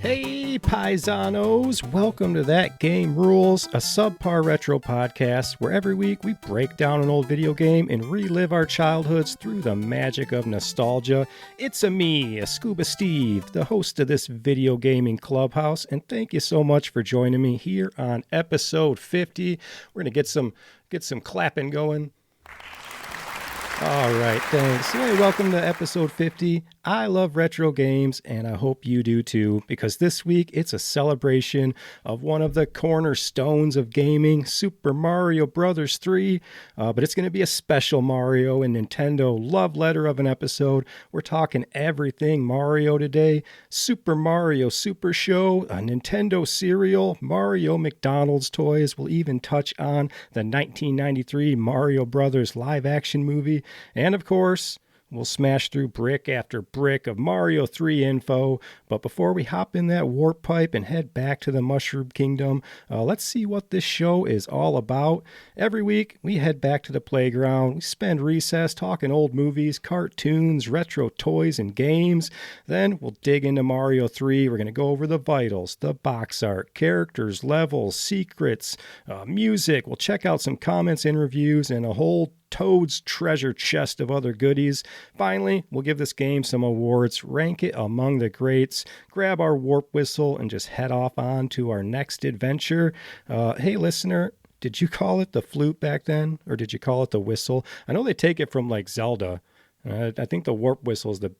Hey, paisanos! Welcome to That Game Rules, a subpar retro podcast where every week we break down an old video game and relive our childhoods through the magic of nostalgia. It's a Scuba Steve, the host of this video gaming clubhouse, and thank you so much for joining me here on episode 50. We're going to get some clapping going. All right, thanks. Hey, welcome to episode 50. I love retro games, and I hope you do too, because this week it's a celebration of one of the cornerstones of gaming, Super Mario Bros. 3, but it's going to be a special Mario and Nintendo love letter of an episode. We're talking everything Mario today, Super Mario Super Show, a Nintendo cereal, Mario McDonald's toys. We'll even touch on the 1993 Mario Brothers live-action movie, and of course, we'll smash through brick after brick of Mario 3 info, but before we hop in that warp pipe and head back to the Mushroom Kingdom, let's see what this show is all about. Every week, we head back to the playground, we spend recess talking old movies, cartoons, retro toys, and games. Then we'll dig into Mario 3. We're going to go over the vitals, the box art, characters, levels, secrets, music. We'll check out some comments and reviews, and a whole Toad's treasure chest of other goodies. Finally, we'll give this game some awards, rank it among the greats, grab our warp whistle, and just head off on to our next adventure. Hey, listener, did you call it the flute back then, or did you call it the whistle? I know they take it from like Zelda. I think the warp whistle is the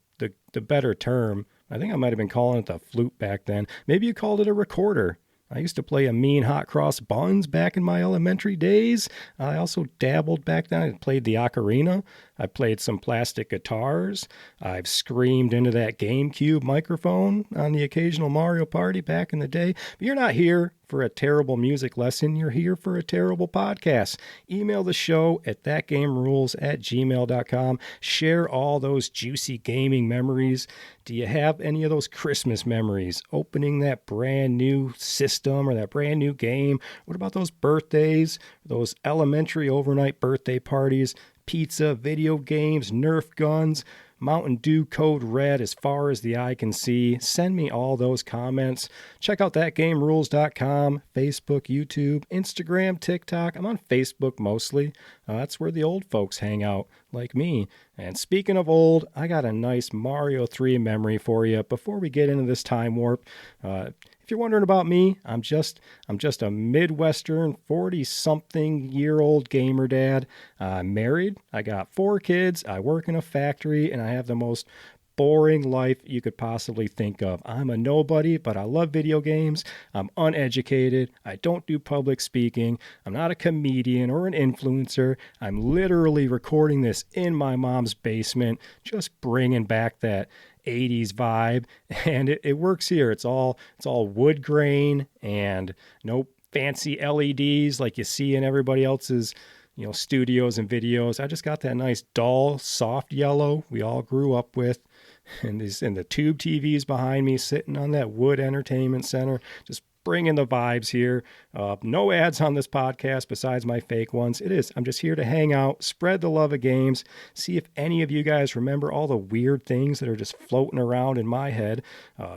better term. I think I might have been calling it the flute back then. Maybe you called it a recorder. I used to play a mean hot cross buns back in my elementary days. I also dabbled back then. I played the ocarina. I played some plastic guitars. I've screamed into that GameCube microphone on the occasional Mario Party back in the day. But you're not here for a terrible music lesson. You're here for a terrible podcast. Email the show at thatgamerules@gmail.com. Share all those juicy gaming memories. Do you have any of those Christmas memories? Opening that brand new system or that brand new game? What about those birthdays? Those elementary overnight birthday parties? Pizza, video games, Nerf guns, Mountain Dew Code Red as far as the eye can see. Send me all those comments. Check out thatgamerules.com, Facebook, YouTube, Instagram, TikTok. I'm on Facebook mostly. That's where the old folks hang out, like me. And speaking of old, I got a nice Mario 3 memory for you before we get into this time warp. If you're wondering about me, I'm just a Midwestern 40-something-year-old gamer dad. I'm married. I got 4 kids. I work in a factory, and I have the most boring life you could possibly think of. I'm a nobody, but I love video games. I'm uneducated. I don't do public speaking. I'm not a comedian or an influencer. I'm literally recording this in my mom's basement, just bringing back that 80s vibe, and it works here. It's all wood grain and no fancy LEDs like you see in everybody else's studios and videos. I just got that nice dull soft yellow we all grew up with, and the tube TVs behind me sitting on that wood entertainment center, just bringing the vibes here. No ads on this podcast besides my fake ones. I'm just here to hang out, spread the love of games, see if any of you guys remember all the weird things that are just floating around in my head.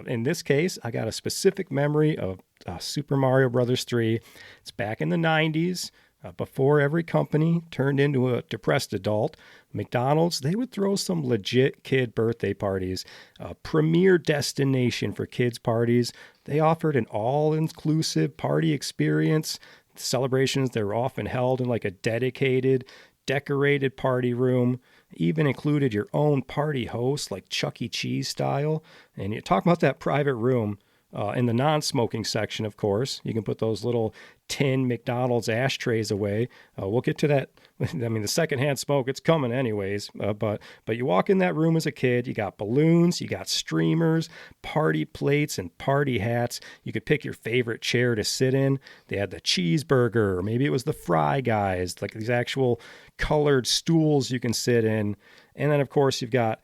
In this case, I got a specific memory of Super Mario Bros. 3. It's back in the 90s. Before every company turned into a depressed adult, McDonald's, they would throw some legit kid birthday parties, a premier destination for kids' parties. They offered an all-inclusive party experience. Celebrations, they were often held in like a dedicated, decorated party room. Even included your own party host, like Chuck E. Cheese style. And you talk about that private room. In the non-smoking section, of course, you can put those little tin McDonald's ashtrays away. We'll get to that. I mean, the secondhand smoke, it's coming anyways. But you walk in that room as a kid, you got balloons, you got streamers, party plates, and party hats. You could pick your favorite chair to sit in. They had the cheeseburger, or maybe it was the Fry Guys, like these actual colored stools you can sit in. And then, of course, you've got,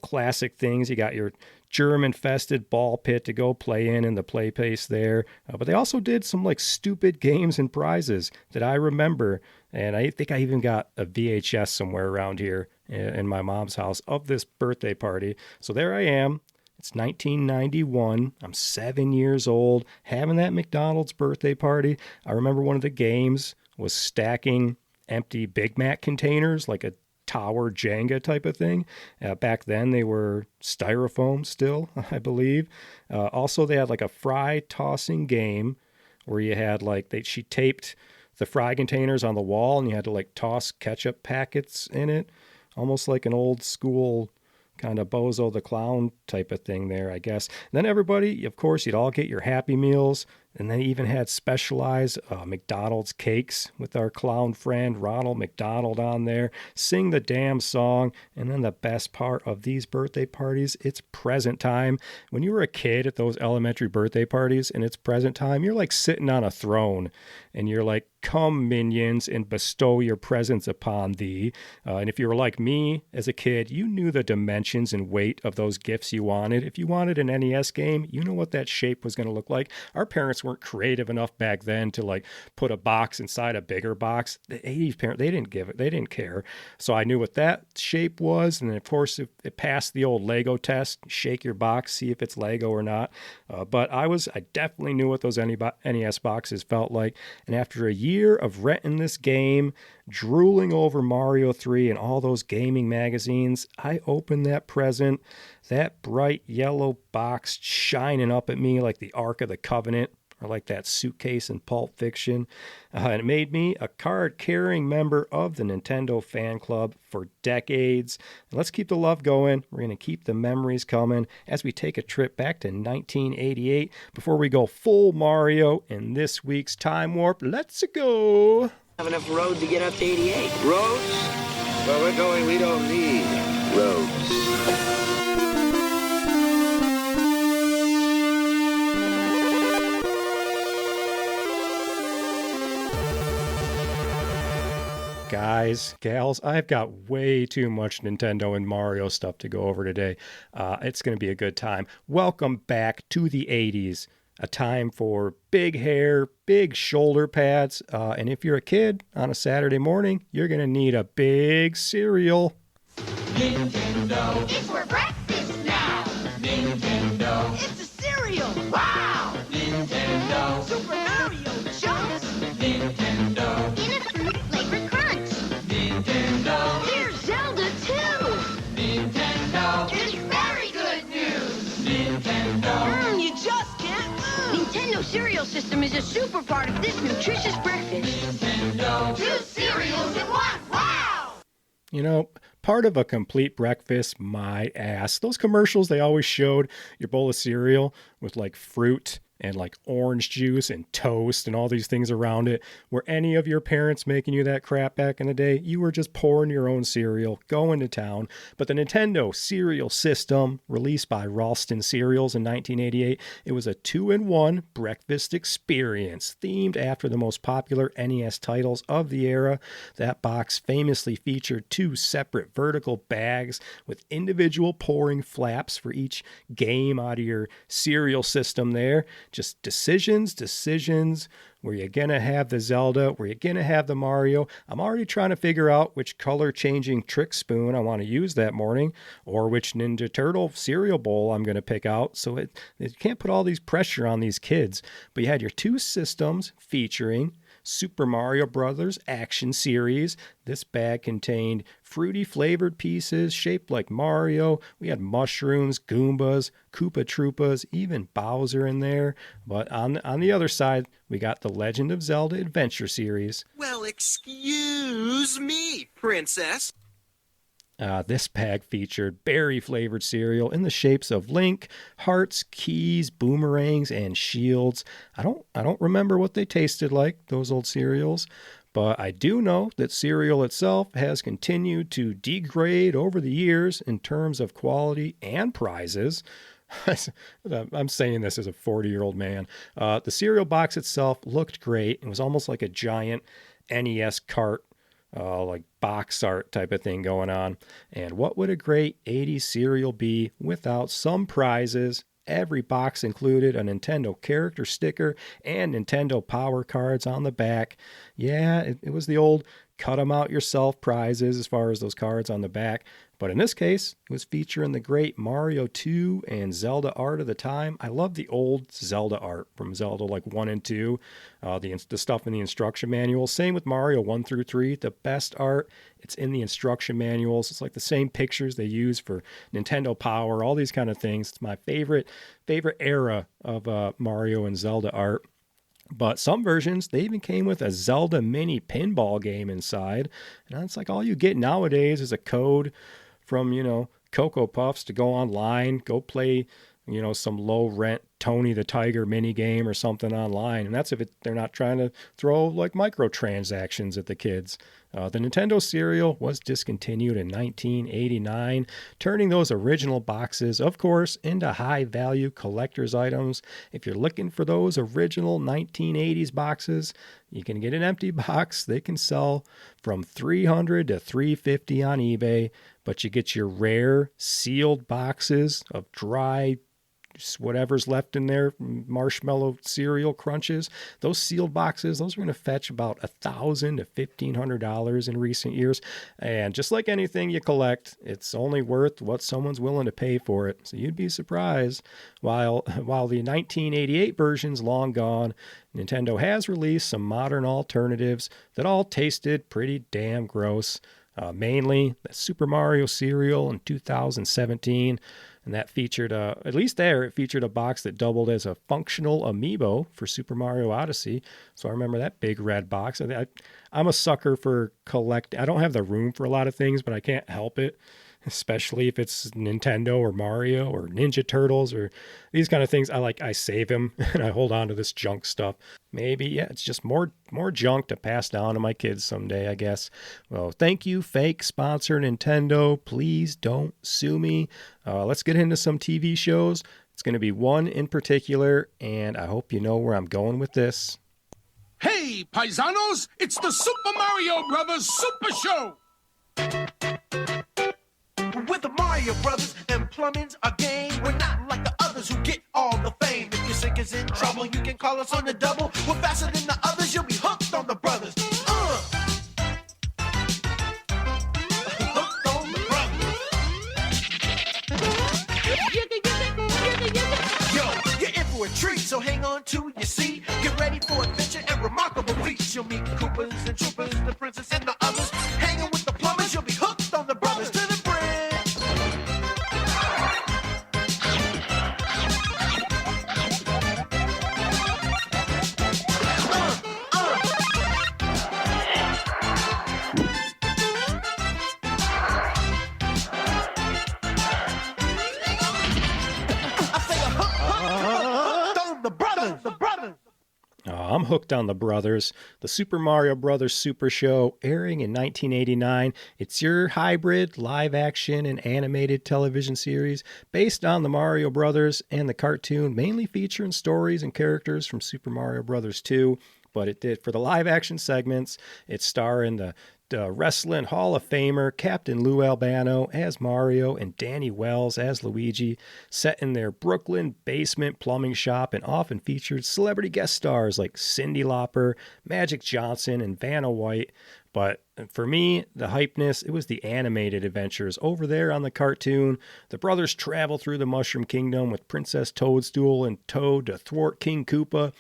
classic things. You got your germ-infested ball pit to go play in the play place there. But they also did some like stupid games and prizes that I remember. And I think I even got a VHS somewhere around here in my mom's house of this birthday party. So there I am. It's 1991. I'm 7 years old, having that McDonald's birthday party. I remember one of the games was stacking empty Big Mac containers, like a tower Jenga type of thing. Back then, they were styrofoam still, I believe. Also, they had like a fry tossing game where you had she taped the fry containers on the wall and you had to like toss ketchup packets in it, almost like an old school kind of Bozo the Clown type of thing there, I guess. And then everybody, of course, you'd all get your Happy Meals. And they even had specialized McDonald's cakes with our clown friend Ronald McDonald on there. Sing the damn song. And then the best part of these birthday parties, it's present time. When you were a kid at those elementary birthday parties and it's present time, you're like sitting on a throne. And you're like, come minions and bestow your presents upon thee. And if you were like me as a kid, you knew the dimensions and weight of those gifts you wanted. If you wanted an NES game, you know what that shape was going to look like. Our parents weren't creative enough back then to like put a box inside a bigger box. The 80s parents, they didn't care. So I knew what that shape was. And then of course it passed the old Lego test. Shake your box, see if it's Lego or not. But I definitely knew what those NES boxes felt like. And after a year of renting this game, drooling over Mario 3 and all those gaming magazines, I opened that present, that bright yellow box shining up at me like the Ark of the Covenant, or like that suitcase in Pulp Fiction. And it made me a card-carrying member of the Nintendo fan club for decades. And let's keep the love going. We're going to keep the memories coming as we take a trip back to 1988 before we go full Mario in this week's Time Warp. Let's go! Have enough road to get up to 88. Roads? Where we're going, we don't need roads. Guys, gals, I've got way too much Nintendo and Mario stuff to go over today. It's going to be a good time. Welcome back to the 80s, a time for big hair, big shoulder pads, and if you're a kid on a Saturday morning, you're going to need a big cereal. Nintendo, it's for breakfast now. Nintendo, it's a cereal. Wow! Nintendo, Super Mario Chunks. Nintendo, in a fruit-flavored crunch. Nintendo, here's Zelda too. Nintendo, it's very good news. Nintendo, you just can't lose. Nintendo cereal system is a super part of this nutritious breakfast. Nintendo, 2 cereals in 1. Wow! You know, part of a complete breakfast, my ass. Those commercials, they always showed your bowl of cereal with like fruit and like orange juice and toast and all these things around it. Were any of your parents making you that crap back in the day? You were just pouring your own cereal, going to town. But the Nintendo cereal system, released by Ralston Cereals in 1988, it was a 2-in-1 breakfast experience themed after the most popular NES titles of the era. That box famously featured 2 separate vertical bags with individual pouring flaps for each game out of your cereal system there. Just decisions. Were you going to have the Zelda? Were you going to have the Mario? I'm already trying to figure out which color-changing trick spoon I want to use that morning, or which Ninja Turtle cereal bowl I'm going to pick out. So it can't put all these pressure on these kids. But you had your 2 systems featuring Super Mario Brothers Action Series. This bag contained fruity flavored pieces shaped like Mario. We had mushrooms, Goombas, Koopa Troopas, even Bowser in there. But on the other side, we got the Legend of Zelda Adventure Series. Well, excuse me, princess. This bag featured berry-flavored cereal in the shapes of Link, hearts, keys, boomerangs, and shields. I don't remember what they tasted like, those old cereals, but I do know that cereal itself has continued to degrade over the years in terms of quality and prizes. I'm saying this as a 40-year-old man. The cereal box itself looked great. It was almost like a giant NES cart, like box art type of thing going on. And what would a great 80s cereal be without some prizes? Every box included a Nintendo character sticker and Nintendo Power cards on the back. Yeah, it was the old cut them out yourself prizes as far as those cards on the back. But in this case, it was featuring the great Mario 2 and Zelda art of the time. I love the old Zelda art from Zelda like 1 and 2, the stuff in the instruction manual. Same with Mario 1 through 3. The best art, it's in the instruction manuals. It's like the same pictures they use for Nintendo Power, all these kind of things. It's my favorite era of Mario and Zelda art. But some versions, they even came with a Zelda mini pinball game inside. And it's like all you get nowadays is a code from, Cocoa Puffs to go online, go play, some low rent Tony the Tiger mini game or something online. And that's if they're not trying to throw like microtransactions at the kids. The Nintendo cereal was discontinued in 1989, turning those original boxes, of course, into high-value collector's items. If you're looking for those original 1980s boxes, you can get an empty box. They can sell from $300 to $350 on eBay, but you get your rare sealed boxes of dry whatever's left in there, marshmallow cereal crunches. Those sealed boxes, those are going to fetch about $1,000 to $1,500 in recent years. And just like anything you collect, it's only worth what someone's willing to pay for it. So you'd be surprised. While the 1988 version's long gone, Nintendo has released some modern alternatives that all tasted pretty damn gross. Mainly the Super Mario cereal in 2017. And that featured, at least there, it featured a box that doubled as a functional amiibo for Super Mario Odyssey. So I remember that big red box. I'm a sucker for collect. I don't have the room for a lot of things, but I can't help it, especially if it's Nintendo or Mario or Ninja Turtles or these kind of things. I save them and I hold on to this junk stuff. Maybe, yeah, it's just more junk to pass down to my kids someday, I guess. Well, thank you, fake sponsor Nintendo. Please don't sue me. Let's get into some TV shows. It's going to be one in particular, and I hope you know where I'm going with this. Hey, paisanos, it's the Super Mario Brothers Super Show! With the Mario Brothers and plumbing's a game. We're not like the others who get all the fame. If your sink is in trouble, you can call us on the double. We're faster than the others, you'll be hooked on the brothers. Hooked on the brothers. Yo, you're in for a treat, so hang on to your seat. Get ready for adventure and remarkable feats. You'll meet Koopas and Troopers, the princess and the others. Hanging with the plumbers, you'll be hooked on the brothers. To the bridge. I'm hooked on the brothers. The Super Mario Brothers Super Show, airing in 1989. It's your hybrid live action and animated television series based on the Mario Brothers and the cartoon, mainly featuring stories and characters from Super Mario Brothers 2. But it did, for the live action segments, it's starring the Wrestling Hall of Famer Captain Lou Albano as Mario and Danny Wells as Luigi, set in their Brooklyn basement plumbing shop, and often featured celebrity guest stars like Cyndi Lauper, Magic Johnson, and Vanna White. But for me, the hypeness, it was the animated adventures. Over there on the cartoon, the brothers travel through the Mushroom Kingdom with Princess Toadstool and Toad to thwart King Koopa.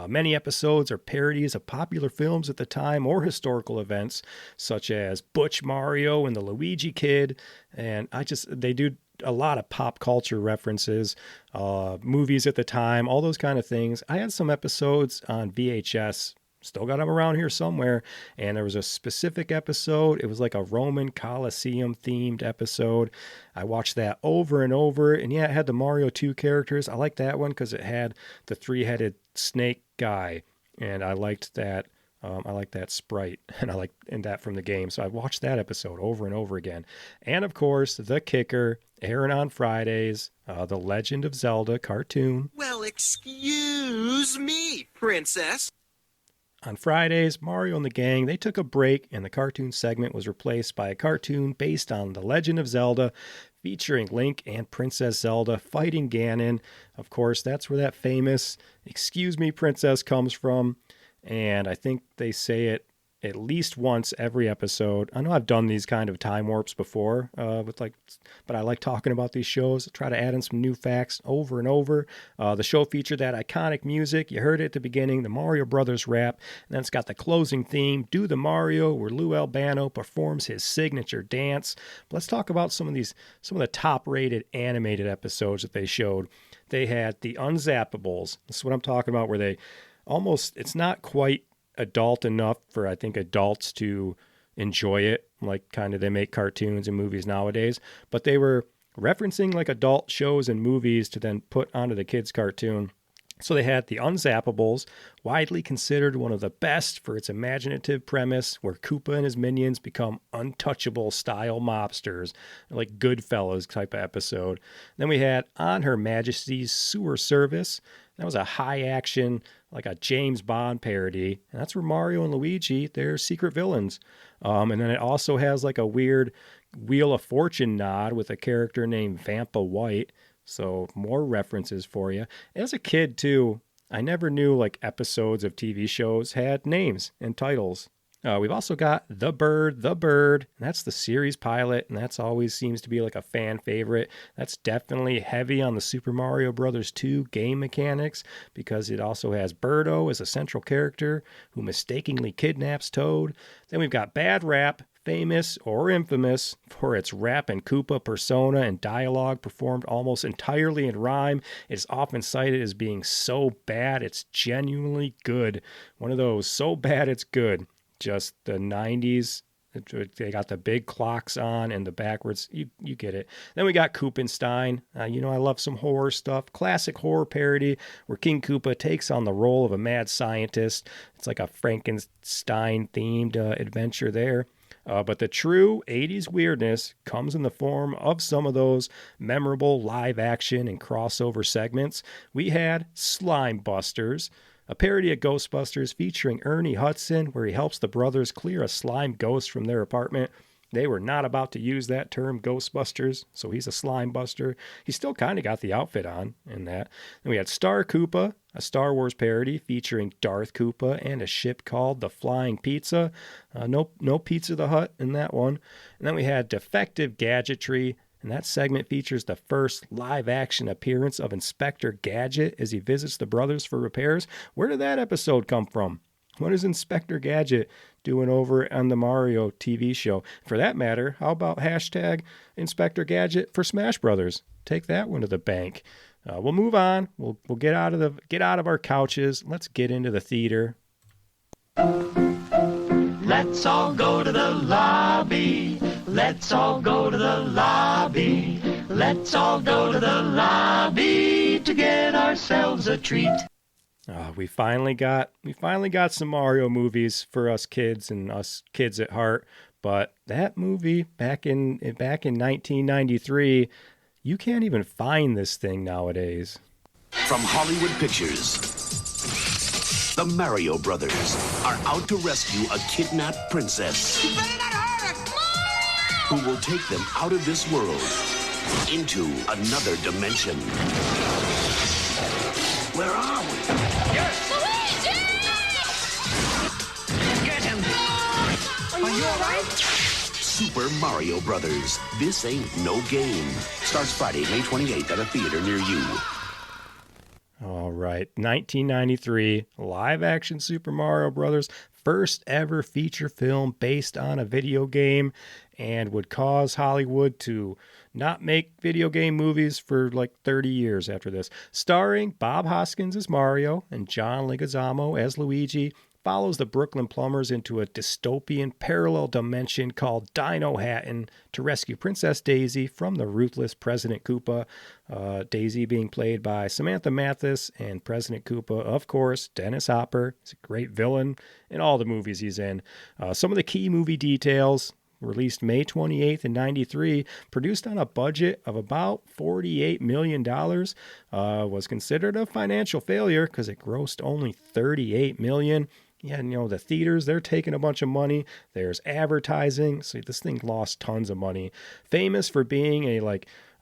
Many episodes are parodies of popular films at the time or historical events, such as Butch Mario and the Luigi Kid. And they do a lot of pop culture references, movies at the time, all those kind of things. I had some episodes on VHS. Still got them around here somewhere. And there was a specific episode. It was like a Roman Colosseum themed episode. I watched that over and over. And yeah, it had the Mario 2 characters. I liked that one because it had the three-headed snake guy. And I liked that. I like that sprite, and I like that from the game. So I watched that episode over and over again. And of course, the kicker, airing on Fridays, The Legend of Zelda cartoon. Well, excuse me, princess. On Fridays, Mario and the gang, they took a break, and the cartoon segment was replaced by a cartoon based on The Legend of Zelda, featuring Link and Princess Zelda fighting Ganon. Of course, that's where that famous "Excuse me, Princess" comes from. And I think they say it at least once every episode. I know I've done these kind of time warps before, but I like talking about these shows. Try to add in some new facts over and over. The show featured that iconic music. You heard it at the beginning, the Mario Brothers rap. And then it's got the closing theme, Do the Mario, where Lou Albano performs his signature dance. But let's talk about some of the top-rated animated episodes that they showed. They had the Unzappables. This is what I'm talking about, where it's not quite adult enough for, I think, adults to enjoy it, like kind of they make cartoons and movies nowadays, but they were referencing like adult shows and movies to then put onto the kids' cartoon. So they had the Unzappables, widely considered one of the best for its imaginative premise, where Koopa and his minions become untouchable style mobsters, like Goodfellas type of episode. Then we had On Her Majesty's Sewer Service. That was a high action, like a James Bond parody. And that's where Mario and Luigi, they're secret villains. And then it also has like a weird Wheel of Fortune nod with a character named Vampa White. So more references for you. As a kid too, I never knew like episodes of TV shows had names and titles. We've also got The Bird, and that's the series pilot, and that's always seems to be like a fan favorite. That's definitely heavy on the Super Mario Bros. 2 game mechanics, because it also has Birdo as a central character who mistakenly kidnaps Toad. Then we've got Bad Rap, famous or infamous for its rap and Koopa persona and dialogue performed almost entirely in rhyme. It's often cited as being so bad it's genuinely good. One of those so bad it's good. Just the 90s. They got the big clocks on and the backwards. You get it. Then we got Koopenstein. I love some horror stuff. Classic horror parody where King Koopa takes on the role of a mad scientist. It's like a Frankenstein-themed adventure there. But the true 80s weirdness comes in the form of some of those memorable live action and crossover segments. We had Slime Busters, a parody of Ghostbusters featuring Ernie Hudson, where he helps the brothers clear a slime ghost from their apartment. They were not about to use that term, Ghostbusters, so he's a slime buster. He still kind of got the outfit on in that. Then we had Star Koopa, a Star Wars parody featuring Darth Koopa and a ship called the Flying Pizza. No Pizza the Hut in that one. And then we had Defective Gadgetry, and that segment features the first live-action appearance of Inspector Gadget as he visits the brothers for repairs. Where did that episode come from? What is Inspector Gadget doing over on the Mario TV show? For that matter, how about hashtag Inspector Gadget for Smash Brothers? Take that one to the bank. We'll move on. We'll get out of our couches. Let's get into the theater. Let's all go to the lobby. Let's all go to the lobby. Let's all go to the lobby to get ourselves a treat. We finally got some Mario movies for us kids and us kids at heart. But that movie back in 1993, you can't even find this thing nowadays. From Hollywood Pictures, the Mario Brothers are out to rescue a kidnapped princess. You better not hurt her! Who will take them out of this world into another dimension. Where are we? Get him! Are you alright? Super Mario Brothers. This ain't no game. Starts Friday, May 28th at a theater near you. All right, 1993, live-action Super Mario Brothers, first ever feature film based on a video game, and would cause Hollywood to not make video game movies for like 30 years after this. Starring Bob Hoskins as Mario and John Leguizamo as Luigi, follows the Brooklyn Plumbers into a dystopian parallel dimension called Dino Hatton to rescue Princess Daisy from the ruthless President Koopa. Daisy being played by Samantha Mathis, and President Koopa, of course, Dennis Hopper. He's a great villain in all the movies he's in. Some of the key movie details: released May 28th in 93, produced on a budget of about $48 million, was considered a financial failure because it grossed only $38 million. Yeah, the theaters, they're taking a bunch of money. There's advertising. So this thing lost tons of money. Famous for being a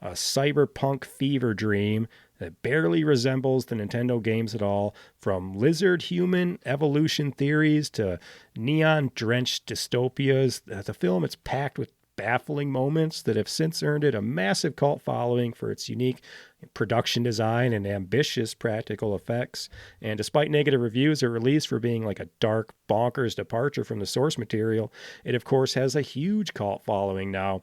a cyberpunk fever dream that barely resembles the Nintendo games at all, from lizard human evolution theories to neon drenched dystopias. The film is packed with baffling moments that have since earned it a massive cult following for its unique production design and ambitious practical effects. And despite negative reviews at release for being like a dark, bonkers departure from the source material, it of course has a huge cult following now.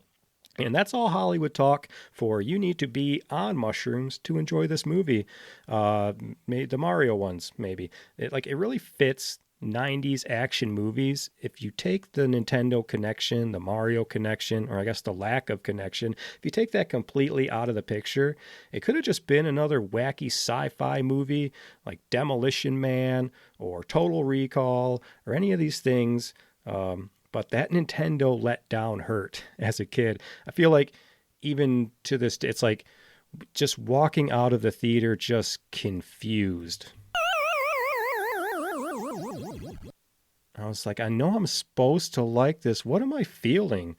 And that's all Hollywood talk for you need to be on mushrooms to enjoy this movie. The Mario ones, maybe. It really fits 90s action movies. If you take the Nintendo connection, the Mario connection, or I guess the lack of connection, if you take that completely out of the picture, it could have just been another wacky sci-fi movie like Demolition Man or Total Recall or any of these things. But that Nintendo letdown hurt as a kid. I feel like even to this day, it's like just walking out of the theater just confused. I was like, I know I'm supposed to like this. What am I feeling?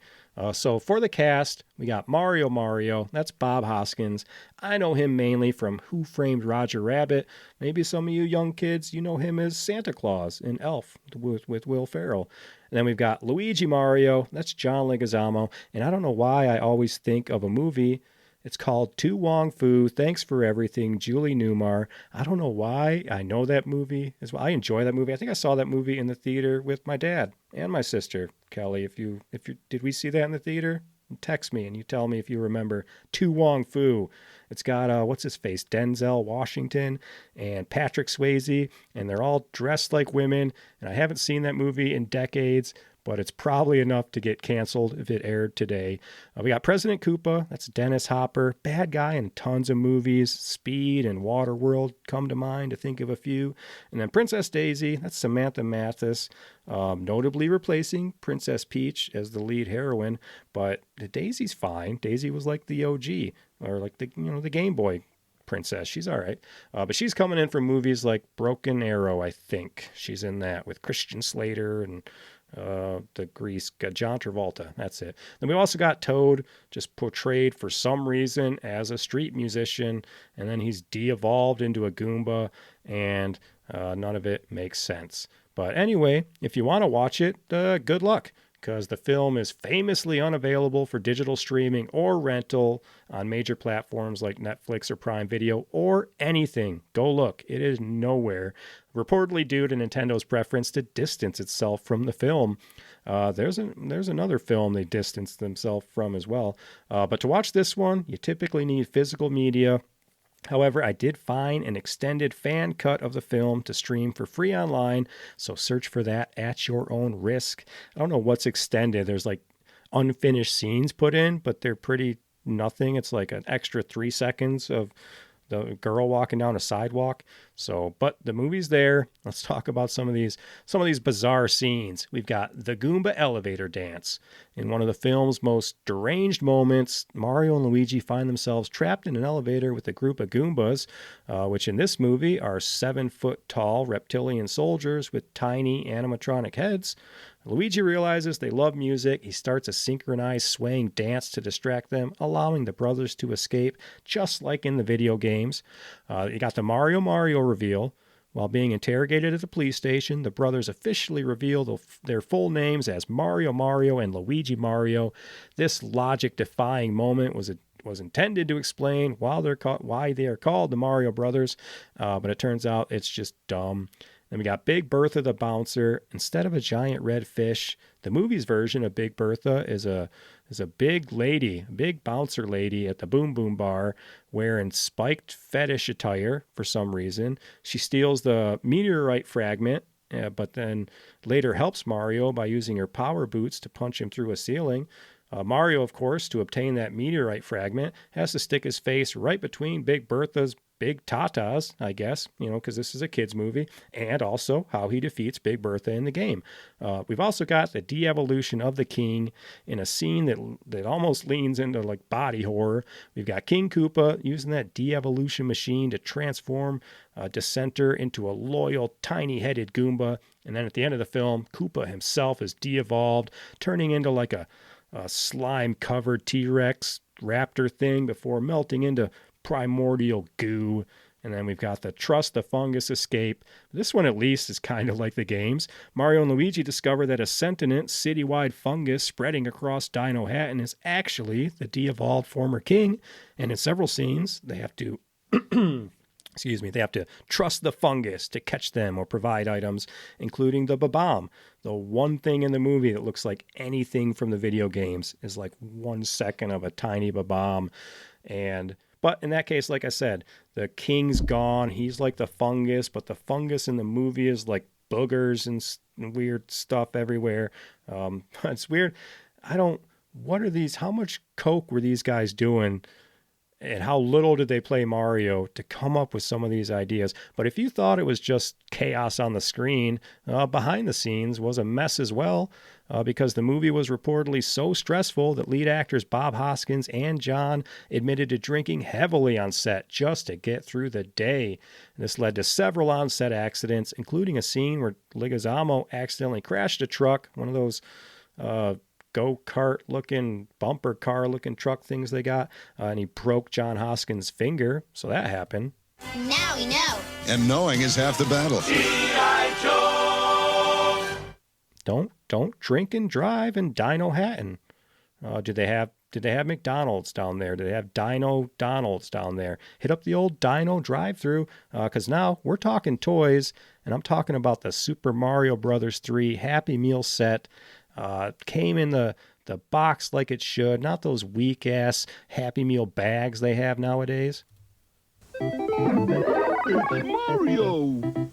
So for the cast, we got Mario. That's Bob Hoskins. I know him mainly from Who Framed Roger Rabbit. Maybe some of you young kids, you know him as Santa Claus in Elf with Will Ferrell. And then we've got Luigi Mario. That's John Leguizamo. And I don't know why I always think of a movie. It's called To Wong Fu, Thanks for Everything, Julie Newmar. I don't know why I know that movie as well. I enjoy that movie. I think I saw that movie in the theater with my dad and my sister, Kelly. If you did we see that in the theater? Text me and you tell me if you remember To Wong Fu. It's got what's his face, Denzel Washington and Patrick Swayze, and they're all dressed like women. And I haven't seen that movie in decades, but it's probably enough to get canceled if it aired today. We got President Koopa, that's Dennis Hopper, bad guy in tons of movies. Speed and Waterworld come to mind to think of a few. And then Princess Daisy, that's Samantha Mathis, notably replacing Princess Peach as the lead heroine. But Daisy's fine. Daisy was like the OG, or like the Game Boy princess. She's all right. But she's coming in from movies like Broken Arrow, I think. She's in that with Christian Slater and the Grease, John Travolta. That's it. Then we also got Toad, just portrayed for some reason as a street musician, and then he's de-evolved into a Goomba, and none of it makes sense. But anyway, if you want to watch it, good luck, because the film is famously unavailable for digital streaming or rental on major platforms like Netflix or Prime Video or anything. Go look. It is nowhere, reportedly due to Nintendo's preference to distance itself from the film. There's another film they distanced themselves from as well. But to watch this one, you typically need physical media. However, I did find an extended fan cut of the film to stream for free online, so search for that at your own risk. I don't know what's extended. There's like unfinished scenes put in, but they're pretty nothing. It's like an extra 3 seconds of the girl walking down a sidewalk. So, but the movie's there. Let's talk about some of these bizarre scenes. We've got the Goomba elevator dance. In one of the film's most deranged moments, Mario and Luigi find themselves trapped in an elevator with a group of Goombas, which in this movie are 7-foot-tall reptilian soldiers with tiny animatronic heads. Luigi realizes they love music. He starts a synchronized swaying dance to distract them, allowing the brothers to escape, just like in the video games. You got the Mario reveal. While being interrogated at the police station, the brothers officially reveal their full names as Mario and Luigi Mario. This logic-defying moment was intended to explain why they are called the Mario Brothers, but it turns out it's just dumb. Then we got Big Bertha the bouncer. Instead of a giant red fish, the movie's version of Big Bertha is a big lady, a big bouncer lady at the Boom Boom Bar wearing spiked fetish attire for some reason. She steals the meteorite fragment, but then later helps Mario by using her power boots to punch him through a ceiling. Mario, of course, to obtain that meteorite fragment, has to stick his face right between Big Bertha's big tatas, I guess, because this is a kid's movie, and also how he defeats Big Bertha in the game. We've also got the de-evolution of the king in a scene that almost leans into like body horror. We've got King Koopa using that de-evolution machine to transform Dissenter into a loyal, tiny-headed Goomba, and then at the end of the film, Koopa himself is de-evolved, turning into like a slime-covered T-Rex raptor thing before melting into primordial goo. And then we've got the trust the fungus escape. This one at least is kind of like the games. Mario and Luigi discover that a sentient citywide fungus spreading across Dino Hatton is actually the de-evolved former king. And in several scenes, they have to they have to trust the fungus to catch them or provide items, including the Babam. The one thing in the movie that looks like anything from the video games is like 1 second of a tiny Babam. But in that case, like I said, the king's gone. He's like the fungus, but the fungus in the movie is like boogers and weird stuff everywhere. It's weird. How much coke were these guys doing? And how little did they play Mario to come up with some of these ideas? But if you thought it was just chaos on the screen, behind the scenes was a mess as well, because the movie was reportedly so stressful that lead actors Bob Hoskins and John admitted to drinking heavily on set just to get through the day. And this led to several on-set accidents, including a scene where Leguizamo accidentally crashed a truck, one of those go-kart looking, bumper car looking truck things they got, and he broke John Hoskins' finger, so that happened. Now we know. And knowing is half the battle. Don't drink and drive in Dino Hatton. Did they have McDonald's down there? Did they have Dino Donald's down there? Hit up the old Dino drive-thru, because now we're talking toys, and I'm talking about the Super Mario Brothers 3 Happy Meal set. Came in the box like it should, not those weak-ass Happy Meal bags they have nowadays. It's Mario!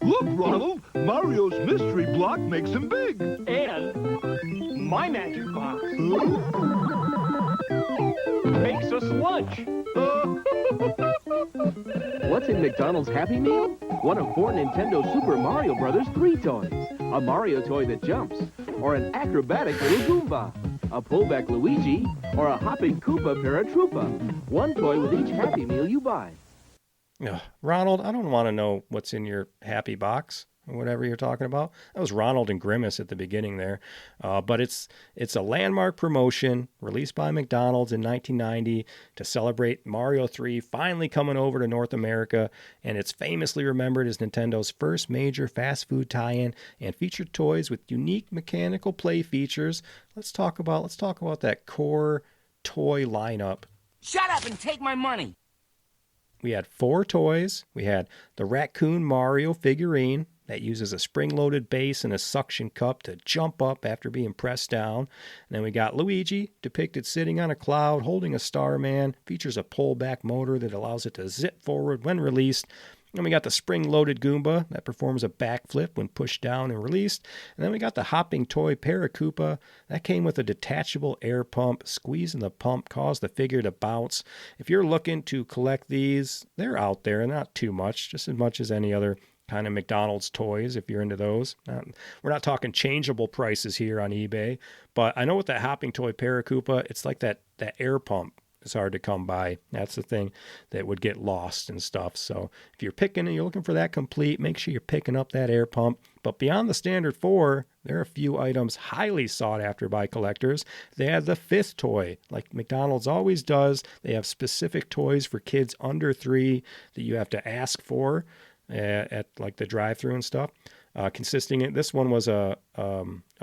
Look, Ronald, Mario's mystery block makes him big. And my magic box makes us lunch. What's in McDonald's Happy Meal? One of 4 Nintendo Super Mario Brothers 3 toys. A Mario toy that jumps, or an acrobatic little Goomba, a pullback Luigi, or a hopping Koopa Paratroopa. One toy with each Happy Meal you buy. Ronald, I don't want to know what's in your Happy Box, or whatever you're talking about. That was Ronald and Grimace at the beginning there. But it's a landmark promotion released by McDonald's in 1990 to celebrate Mario 3 finally coming over to North America, and it's famously remembered as Nintendo's first major fast food tie-in and featured toys with unique mechanical play features. Let's talk about that core toy lineup. Shut up and take my money. We had 4 toys. We had the Raccoon Mario figurine that uses a spring-loaded base and a suction cup to jump up after being pressed down. And then we got Luigi, depicted sitting on a cloud holding a Starman, features a pullback motor that allows it to zip forward when released. Then we got the spring-loaded Goomba that performs a backflip when pushed down and released. And then we got the hopping toy Paracoopa that came with a detachable air pump. Squeezing the pump caused the figure to bounce. If you're looking to collect these, they're out there, not too much, just as much as any other kind of McDonald's toys if you're into those. We're not talking changeable prices here on eBay, but I know with that hopping toy Paracoopa, it's like that air pump. It's hard to come by. That's the thing that would get lost and stuff. So if you're picking and you're looking for that complete, make sure you're picking up that air pump. But beyond the standard 4, there are a few items highly sought after by collectors. They have the 5th toy, like McDonald's always does. They have specific toys for kids under 3 that you have to ask for at like the drive-thru and stuff. This one was a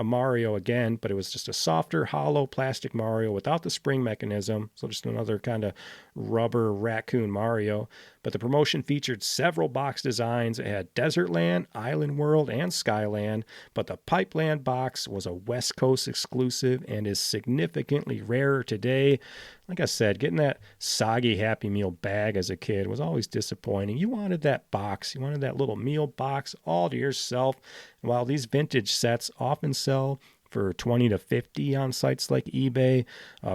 Mario again, but it was just a softer, hollow plastic Mario without the spring mechanism. So just another kind of rubber raccoon Mario. But the promotion featured several box designs. It had Desert Land, Island World, and Skyland. But the Pipeland box was a West Coast exclusive and is significantly rarer today. Like I said, getting that soggy Happy Meal bag as a kid was always disappointing. You wanted that box. You wanted that little meal box all to yourself. And while these vintage sets often sell for $20 to $50 on sites like eBay,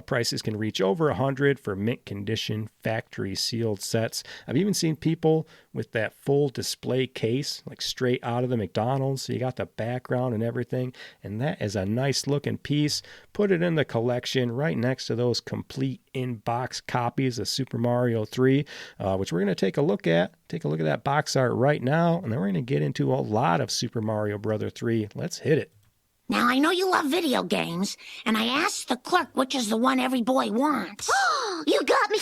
prices can reach over $100 for mint condition factory sealed sets. I've even seen people with that full display case, like straight out of the McDonald's. So you got the background and everything, and that is a nice looking piece. Put it in the collection right next to those complete in-box copies of Super Mario 3, which we're going to take a look at. Take a look at that box art right now, and then we're going to get into a lot of Super Mario Bros. 3. Let's hit it. Now, I know you love video games, and I asked the clerk which is the one every boy wants. You got me.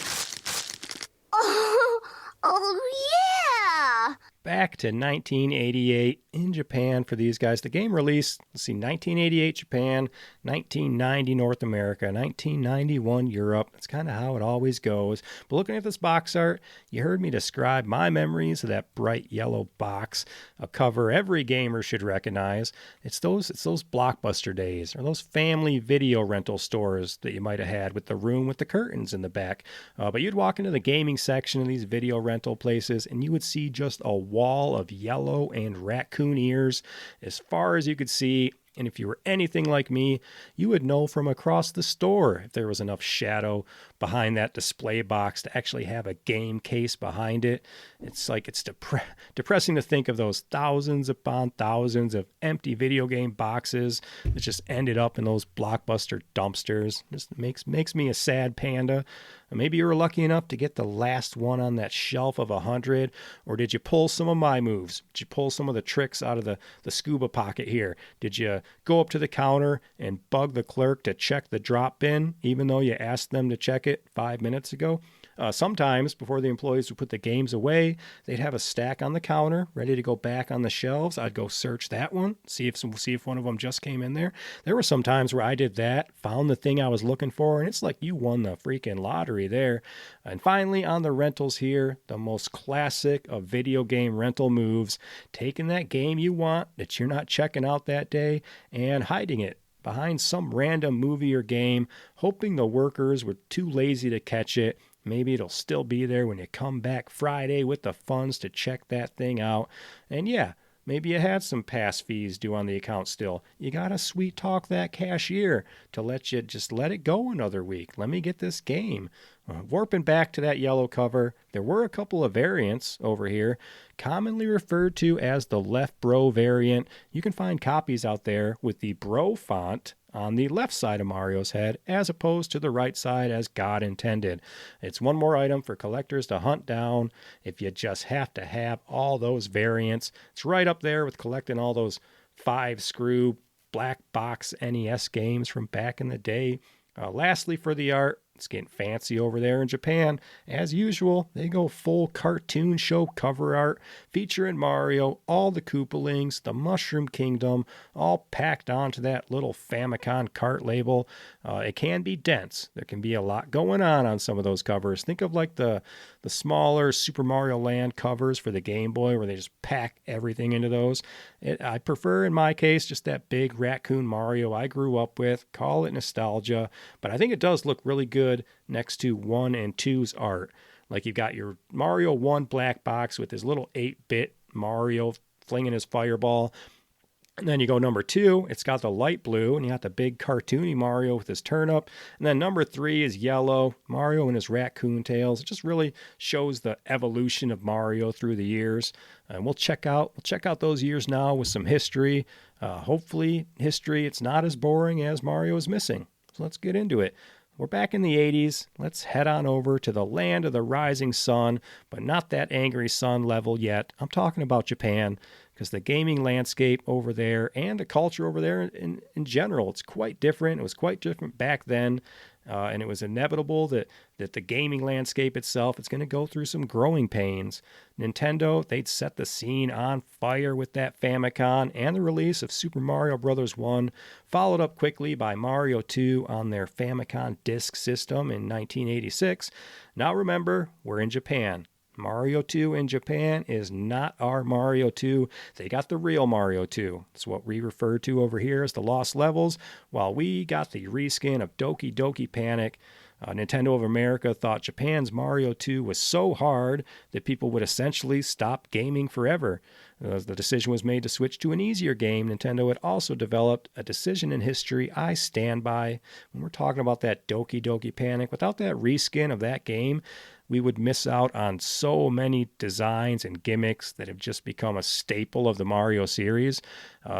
Oh, yeah. Back to 1988 in Japan for these guys. The game released, let's see, 1988 Japan, 1990 North America, 1991 Europe. That's kind of how it always goes. But looking at this box art, you heard me describe my memories of that bright yellow box, a cover every gamer should recognize. It's those Blockbuster days, or those family video rental stores that you might have had with the room with the curtains in the back. But you'd walk into the gaming section of these video rental places, and you would see just a wall of yellow and raccoon ears as far as you could see. And if you were anything like me, you would know from across the store if there was enough shadow behind that display box to actually have a game case behind it. It's like it's depressing to think of those thousands upon thousands of empty video game boxes that just ended up in those Blockbuster dumpsters. Just makes me a sad panda. Maybe you were lucky enough to get the last one on that shelf of 100, or did you pull some of my moves? Did you pull some of the tricks out of the scuba pocket here? Did you go up to the counter and bug the clerk to check the drop bin, even though you asked them to check it 5 minutes ago? Sometimes, before the employees would put the games away, they'd have a stack on the counter ready to go back on the shelves. I'd go search that one, see if one of them just came in there. There were some times where I did that, found the thing I was looking for, and it's like you won the freaking lottery there. And finally, on the rentals here, the most classic of video game rental moves, taking that game you want that you're not checking out that day and hiding it behind some random movie or game, hoping the workers were too lazy to catch it. Maybe it'll still be there when you come back Friday with the funds to check that thing out. And yeah, maybe you had some past fees due on the account still. You gotta sweet talk that cashier to let you just let it go another week. Let me get this game. Warping back to that yellow cover, there were a couple of variants over here, commonly referred to as the Left Bro variant. You can find copies out there with the Bro font on the left side of Mario's head, as opposed to the right side as God intended. It's one more item for collectors to hunt down if you just have to have all those variants. It's right up there with collecting all those 5-screw black box NES games from back in the day. Lastly, for the art, it's getting fancy over there in Japan. As usual, they go full cartoon show cover art featuring Mario, all the Koopalings, the Mushroom Kingdom, all packed onto that little Famicom cart label. It can be dense. There can be a lot going on some of those covers. Think of like the smaller Super Mario Land covers for the Game Boy where they just pack everything into those. I prefer, in my case, just that big raccoon Mario I grew up with. Call it nostalgia, but I think it does look really good next to 1 and 2's art. Like you've got your Mario 1 black box with his little 8-bit Mario flinging his fireball. And then you go number 2, it's got the light blue, and you got the big cartoony Mario with his turnip. And then number 3 is yellow, Mario and his raccoon tails. It just really shows the evolution of Mario through the years. And we'll check out those years now with some history. Hopefully, history, it's not as boring as Mario is missing. So let's get into it. We're back in the 80s. Let's head on over to the land of the rising sun, but not that angry sun level yet. I'm talking about Japan, because the gaming landscape over there and the culture over there in general, it's quite different. It was quite different back then, and it was inevitable that the gaming landscape itself is going to go through some growing pains. Nintendo, they'd set the scene on fire with that Famicom and the release of Super Mario Bros. 1, followed up quickly by Mario 2 on their Famicom Disk System in 1986. Now remember, we're in Japan. Mario 2 in Japan is not our Mario 2. They got the real Mario 2. It's what we refer to over here as the Lost Levels, while we got the reskin of Doki Doki Panic. Nintendo of America thought Japan's Mario 2 was so hard that people would essentially stop gaming forever. The decision was made to switch to an easier game. Nintendo had also developed a decision in history I stand by. When we're talking about that Doki Doki Panic, without that reskin of that game, we would miss out on so many designs and gimmicks that have just become a staple of the Mario series.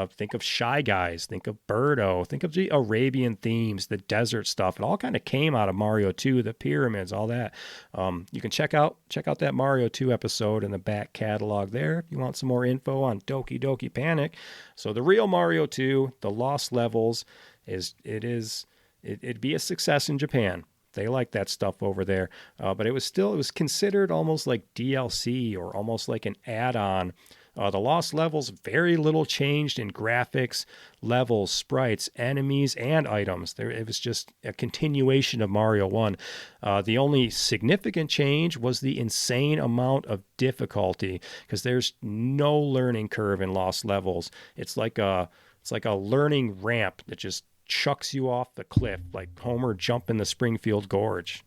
Think of Shy Guys, think of Birdo, think of the Arabian themes, the desert stuff. It all kind of came out of Mario 2, the pyramids, all that. You can check out that Mario 2 episode in the back catalog there if you want some more info on Doki Doki Panic. So the real Mario 2, the Lost Levels, it'd be a success in Japan. They like that stuff over there. But it was considered almost like DLC or almost like an add-on. The Lost Levels, very little changed in graphics, levels, sprites, enemies, and items. It was just a continuation of Mario 1. The only significant change was the insane amount of difficulty, because there's no learning curve in Lost Levels. It's like a learning ramp that just chucks you off the cliff, like Homer jumping the Springfield Gorge.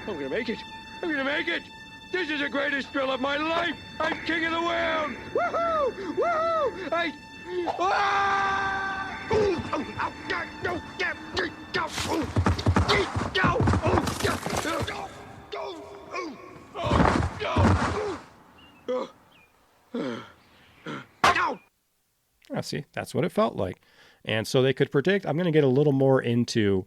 I'm gonna make it. I'm gonna make it. This is the greatest thrill of my life. I'm king of the world. Woohoo! Woohoo! See, that's what it felt like. And so they could predict. I'm going to get a little more into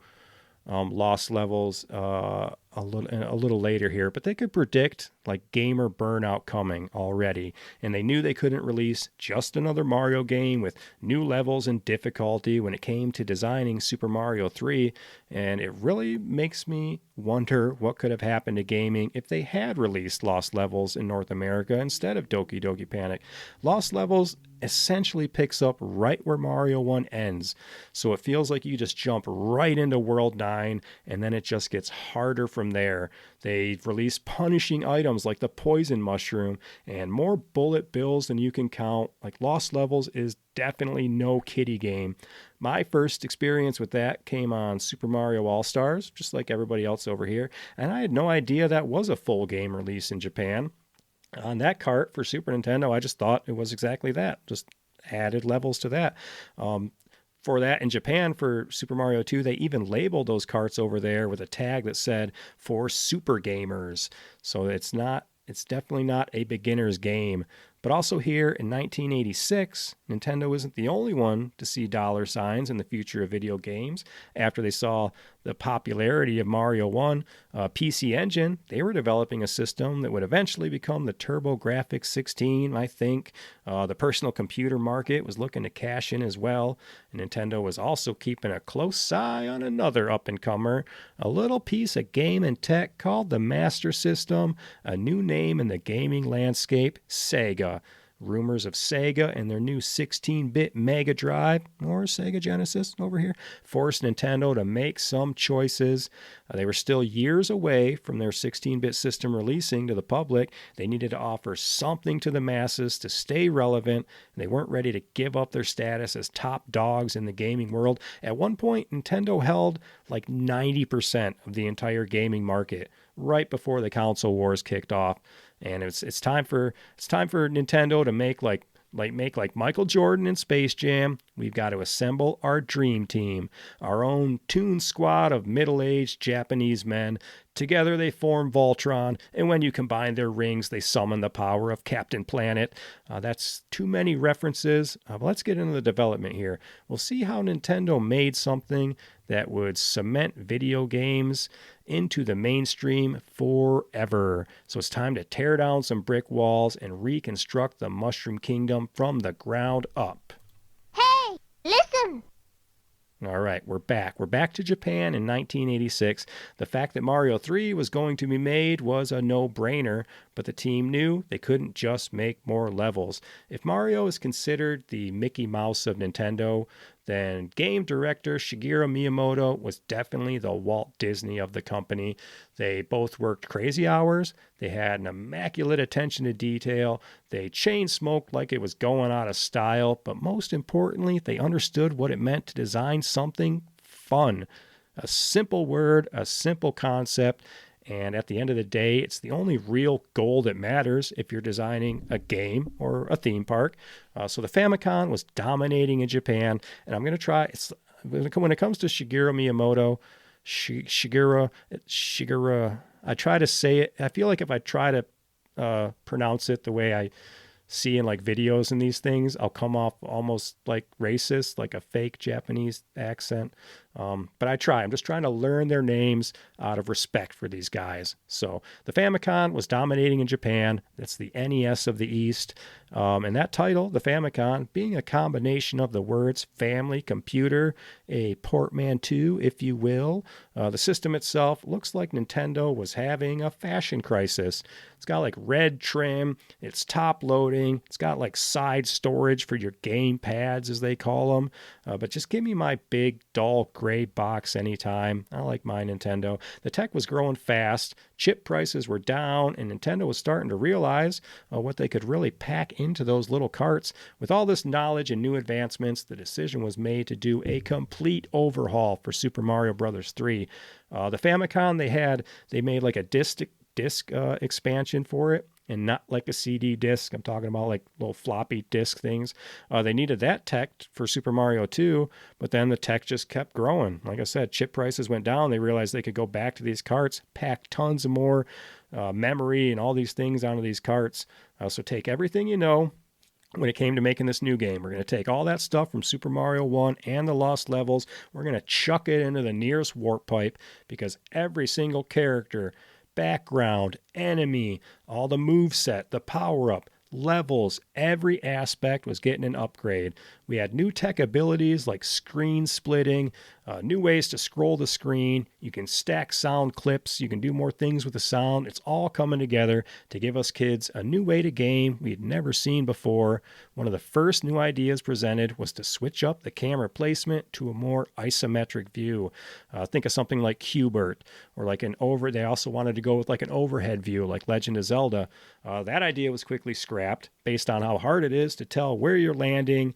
Lost Levels a little later here, but they could predict like gamer burnout coming already, and they knew they couldn't release just another Mario game with new levels and difficulty when it came to designing Super Mario 3, and it really makes me wonder what could have happened to gaming if they had released Lost Levels in North America instead of Doki Doki Panic. Lost Levels essentially picks up right where Mario 1 ends, so it feels like you just jump right into World 9, and then it just gets harder from there. They release punishing items like the poison mushroom and more bullet bills than you can count. Like, Lost Levels is definitely no kiddie game. My first experience with that came on Super Mario All-Stars, just like everybody else over here, and I had no idea that was a full game release in Japan. On that cart for Super Nintendo, I just thought it was exactly that, just added levels to that. For that in Japan, for Super Mario 2, they even labeled those carts over there with a tag that said for super gamers. So it's definitely not a beginner's game. But also here in 1986, Nintendo isn't the only one to see dollar signs in the future of video games. After they saw the popularity of Mario 1, PC Engine, they were developing a system that would eventually become the TurboGrafx 16, I think. The personal computer market was looking to cash in as well. And Nintendo was also keeping a close eye on another up-and-comer, a little piece of game and tech called the Master System, a new name in the gaming landscape, Sega. Rumors of Sega and their new 16-bit Mega Drive, or Sega Genesis over here, forced Nintendo to make some choices. They were still years away from their 16-bit system releasing to the public. They needed to offer something to the masses to stay relevant, and they weren't ready to give up their status as top dogs in the gaming world. At one point, Nintendo held like 90% of the entire gaming market right before the console wars kicked off. And it's time for Nintendo to make like Michael Jordan in Space Jam. We've got to assemble our dream team, our own Toon Squad of middle-aged Japanese men. Together they form Voltron, and when you combine their rings, they summon the power of Captain Planet. That's too many references. But let's get into the development here. We'll see how Nintendo made something that would cement video games into the mainstream forever. So it's time to tear down some brick walls and reconstruct the Mushroom Kingdom from the ground up. Hey, listen! All right, we're back. We're back to Japan in 1986. The fact that Mario 3 was going to be made was a no-brainer, but the team knew they couldn't just make more levels. If Mario is considered the Mickey Mouse of Nintendo, then game director Shigeru Miyamoto was definitely the Walt Disney of the company. They both worked crazy hours. They had an immaculate attention to detail. They chain smoked like it was going out of style. But most importantly, they understood what it meant to design something fun. A simple word, a simple concept. And at the end of the day, it's the only real goal that matters if you're designing a game or a theme park. So the Famicom was dominating in Japan. And I'm going to try, when it comes to Shigeru Miyamoto, Shigeru, I try to say it. I feel like if I try to pronounce it the way I see in like videos and these things, I'll come off almost like racist, like a fake Japanese accent. But I try. I'm just trying to learn their names out of respect for these guys. So the Famicom was dominating in Japan. That's the NES of the East. And that title, the Famicom, being a combination of the words family, computer, a portmanteau, if you will. The system itself looks like Nintendo was having a fashion crisis. It's got like red trim. It's top loading. It's got like side storage for your game pads, as they call them. But just give me my big, dull, gray box anytime. I like my Nintendo. The tech was growing fast. Chip prices were down, and Nintendo was starting to realize what they could really pack into those little carts. With all this knowledge and new advancements, the decision was made to do a complete overhaul for Super Mario Bros. 3. The Famicom, they made like a disc expansion for it, and not like a CD disc. I'm talking about like little floppy disk things. They needed that tech for Super Mario 2, but then the tech just kept growing. Like I said, chip prices went down. They realized they could go back to these carts, pack tons of more memory and all these things onto these carts. So take everything you know when it came to making this new game. We're going to take all that stuff from Super Mario 1 and the Lost Levels. We're going to chuck it into the nearest warp pipe, because every single character, background, enemy, all the moveset, the power-up, levels, every aspect was getting an upgrade. We had new tech abilities like screen splitting, new ways to scroll the screen. You can stack sound clips. You can do more things with the sound. It's all coming together to give us kids a new way to game we had never seen before. One of the first new ideas presented was to switch up the camera placement to a more isometric view. Think of something like Qbert, or like they also wanted to go with like an overhead view like Legend of Zelda. That idea was quickly scrapped based on how hard it is to tell where you're landing,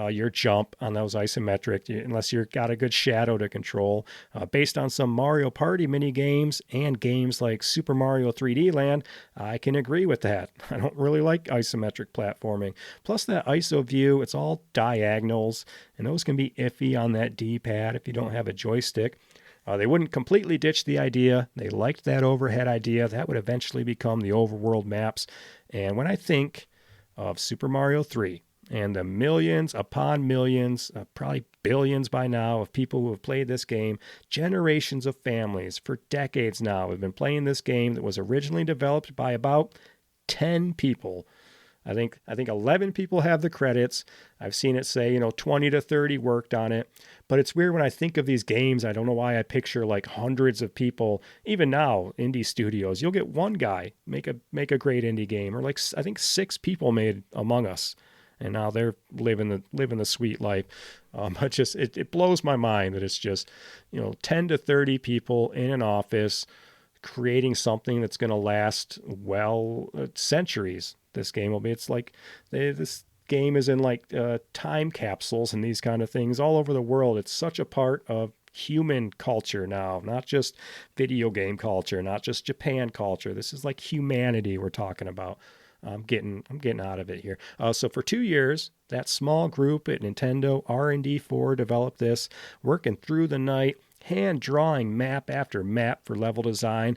your jump on those isometric, unless you've got a good shadow to control. Based on some Mario Party mini games and games like Super Mario 3D Land, I can agree with that. I don't really like isometric platforming. Plus that ISO view, it's all diagonals, and those can be iffy on that D-pad if you don't have a joystick. They wouldn't completely ditch the idea. They liked that overhead idea. That would eventually become the overworld maps. And when I think of Super Mario 3 and the millions upon millions, probably billions by now, of people who have played this game, generations of families for decades now have been playing this game that was originally developed by about 10 people. I think 11 people have the credits. I've seen it say, 20 to 30 worked on it. But it's weird when I think of these games. I don't know why I picture like hundreds of people. Even now, indie studios, you'll get one guy make a great indie game, or like I think 6 people made Among Us, and now they're living the sweet life. But just it blows my mind that it's just 10 to 30 people in an office creating something that's going to last centuries. This game will be. It's like this game is in like time capsules and these kind of things all over the world. It's such a part of human culture now, not just video game culture, not just Japan culture. This is like humanity we're talking about. I'm getting out of it here. So for 2 years, that small group at Nintendo R&D4 developed this, working through the night, hand drawing map after map for level design.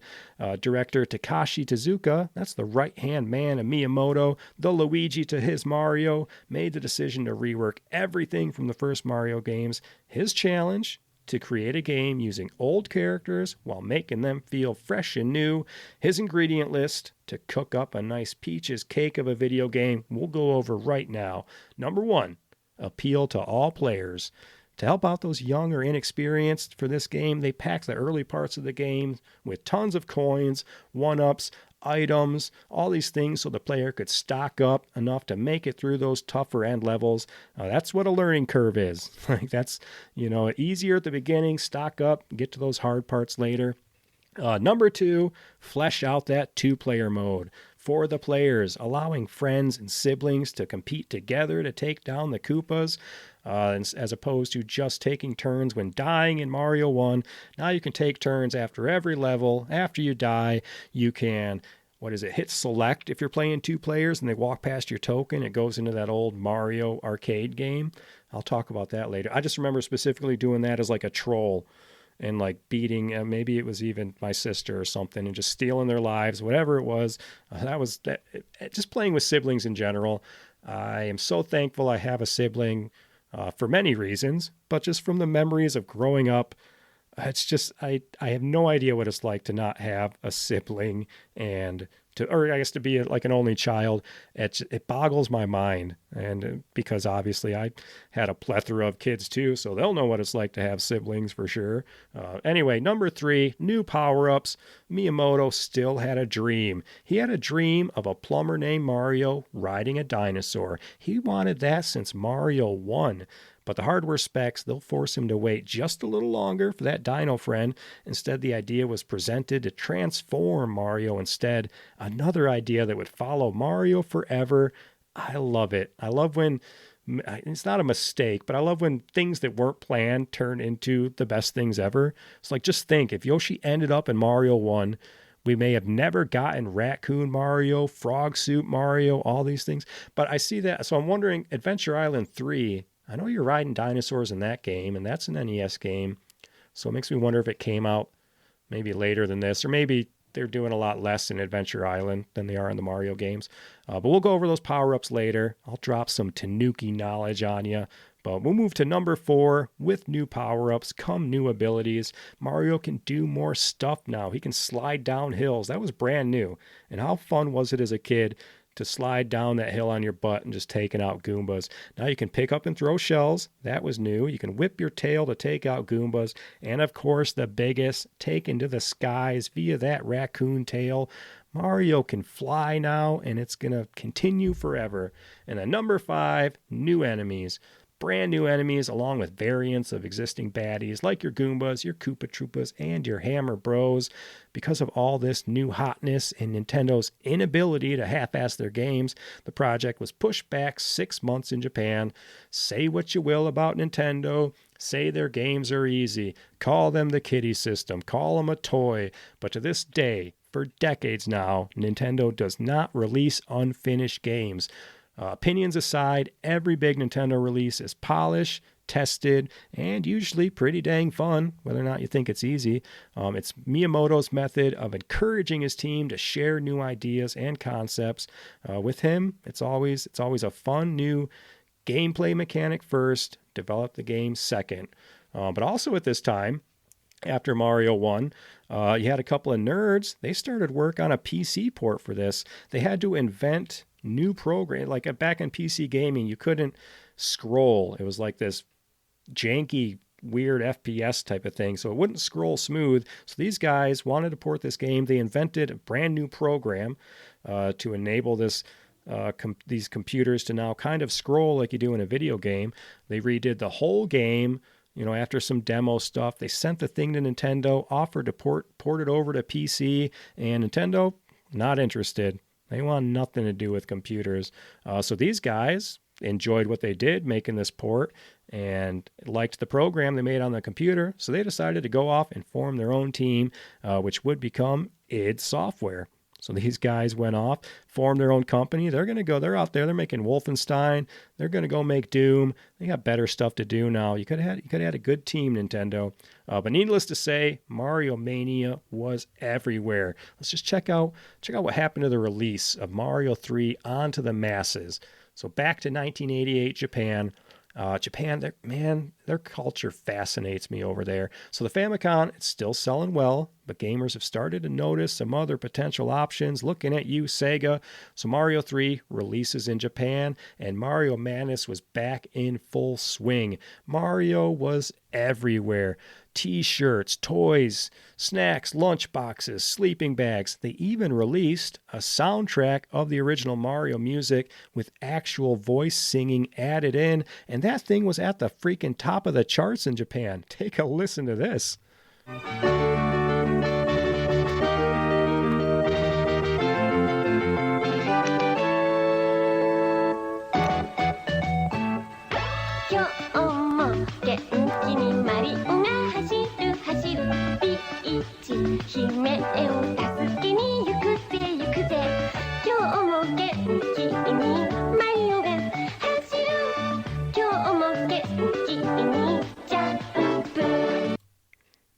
Director Takashi Tezuka, that's the right-hand man of Miyamoto, the Luigi to his Mario, made the decision to rework everything from the first Mario games. His challenge: to create a game using old characters while making them feel fresh and new. His ingredient list to cook up a nice peaches cake of a video game we'll go over right now. Number 1, appeal to all players. To help out those young or inexperienced for this game, they packed the early parts of the game with tons of coins, 1-ups, items, all these things so the player could stock up enough to make it through those tougher end levels. That's what a learning curve is. Like that's, easier at the beginning, stock up, get to those hard parts later. Number 2, flesh out that 2-player mode for the players, allowing friends and siblings to compete together to take down the Koopas, as opposed to just taking turns when dying in Mario 1. Now you can take turns after every level. After you die, you can, hit select if you're playing 2 players and they walk past your token. It goes into that old Mario arcade game. I'll talk about that later. I just remember specifically doing that as like a troll, and like beating, maybe it was even my sister or something, and just stealing their lives, whatever it was. Just playing with siblings in general. I am so thankful I have a sibling for many reasons, but just from the memories of growing up. It's just I have no idea what it's like to not have a sibling and or I guess to be like an only child. It boggles my mind, and because obviously I had a plethora of kids too, so they'll know what it's like to have siblings for sure. Anyway, number 3, new power-ups. Miyamoto still had a dream. He had a dream of a plumber named Mario riding a dinosaur. He wanted that since Mario 1. But the hardware specs, they'll force him to wait just a little longer for that dino friend. Instead, the idea was presented to transform Mario instead. Another idea that would follow Mario forever. I love it. I love when, it's not a mistake, but I love when things that weren't planned turn into the best things ever. It's like, just think, if Yoshi ended up in Mario 1, we may have never gotten Raccoon Mario, Frog Suit Mario, all these things. But I see that. So I'm wondering, Adventure Island 3, I know you're riding dinosaurs in that game, and that's an NES game. So it makes me wonder if it came out maybe later than this, or maybe they're doing a lot less in Adventure Island than they are in the Mario games. But we'll go over those power-ups later. I'll drop some Tanuki knowledge on you. But we'll move to number 4. With new power-ups come new abilities. Mario can do more stuff now. He can slide down hills. That was brand new. And how fun was it as a kid to slide down that hill on your butt and just taking out Goombas? Now you can pick up and throw shells. That was new. You can whip your tail to take out Goombas. And of course, the biggest, take into the skies via that raccoon tail. Mario can fly now, and it's going to continue forever. And then number 5, new enemies. Brand new enemies along with variants of existing baddies like your Goombas, your Koopa Troopas, and your Hammer Bros. Because of all this new hotness and Nintendo's inability to half-ass their games, the project was pushed back 6 months in Japan. Say what you will about Nintendo. Say their games are easy. Call them the kiddie system. Call them a toy. But to this day, for decades now, Nintendo does not release unfinished games. Opinions aside, every big Nintendo release is polished, tested, and usually pretty dang fun, whether or not you think it's easy. It's Miyamoto's method of encouraging his team to share new ideas and concepts. With him, it's always a fun new gameplay mechanic first, develop the game second. But also at this time, after Mario 1, you had a couple of nerds. They started work on a PC port for this. They had to invent new program. Like back in PC gaming, you couldn't scroll. It was like this janky, weird FPS type of thing, so it wouldn't scroll smooth. So these guys wanted to port this game. They invented a brand new program to enable this these computers to now kind of scroll like you do in a video game. They redid the whole game. After some demo stuff, they sent the thing to Nintendo, offered to port it over to PC, and Nintendo, not interested. They want nothing to do with computers. So these guys enjoyed what they did making this port and liked the program they made on the computer. So they decided to go off and form their own team, which would become id Software. So these guys went off, formed their own company. They're out there, they're making Wolfenstein. They're going to go make Doom. They got better stuff to do now. You could have had a good team, Nintendo. But needless to say, Mario Mania was everywhere. Let's just check out what happened to the release of Mario 3 onto the masses. So back to 1988 Japan. Japan, their culture fascinates me over there. So the Famicom, it's still selling well, but gamers have started to notice some other potential options. Looking at you, Sega. So Mario 3 releases in Japan, and Mario Madness was back in full swing. Mario was everywhere. T-shirts, toys, snacks, lunchboxes, sleeping bags. They even released a soundtrack of the original Mario music with actual voice singing added in, and that thing was at the freaking top of the charts in Japan. Take a listen to this.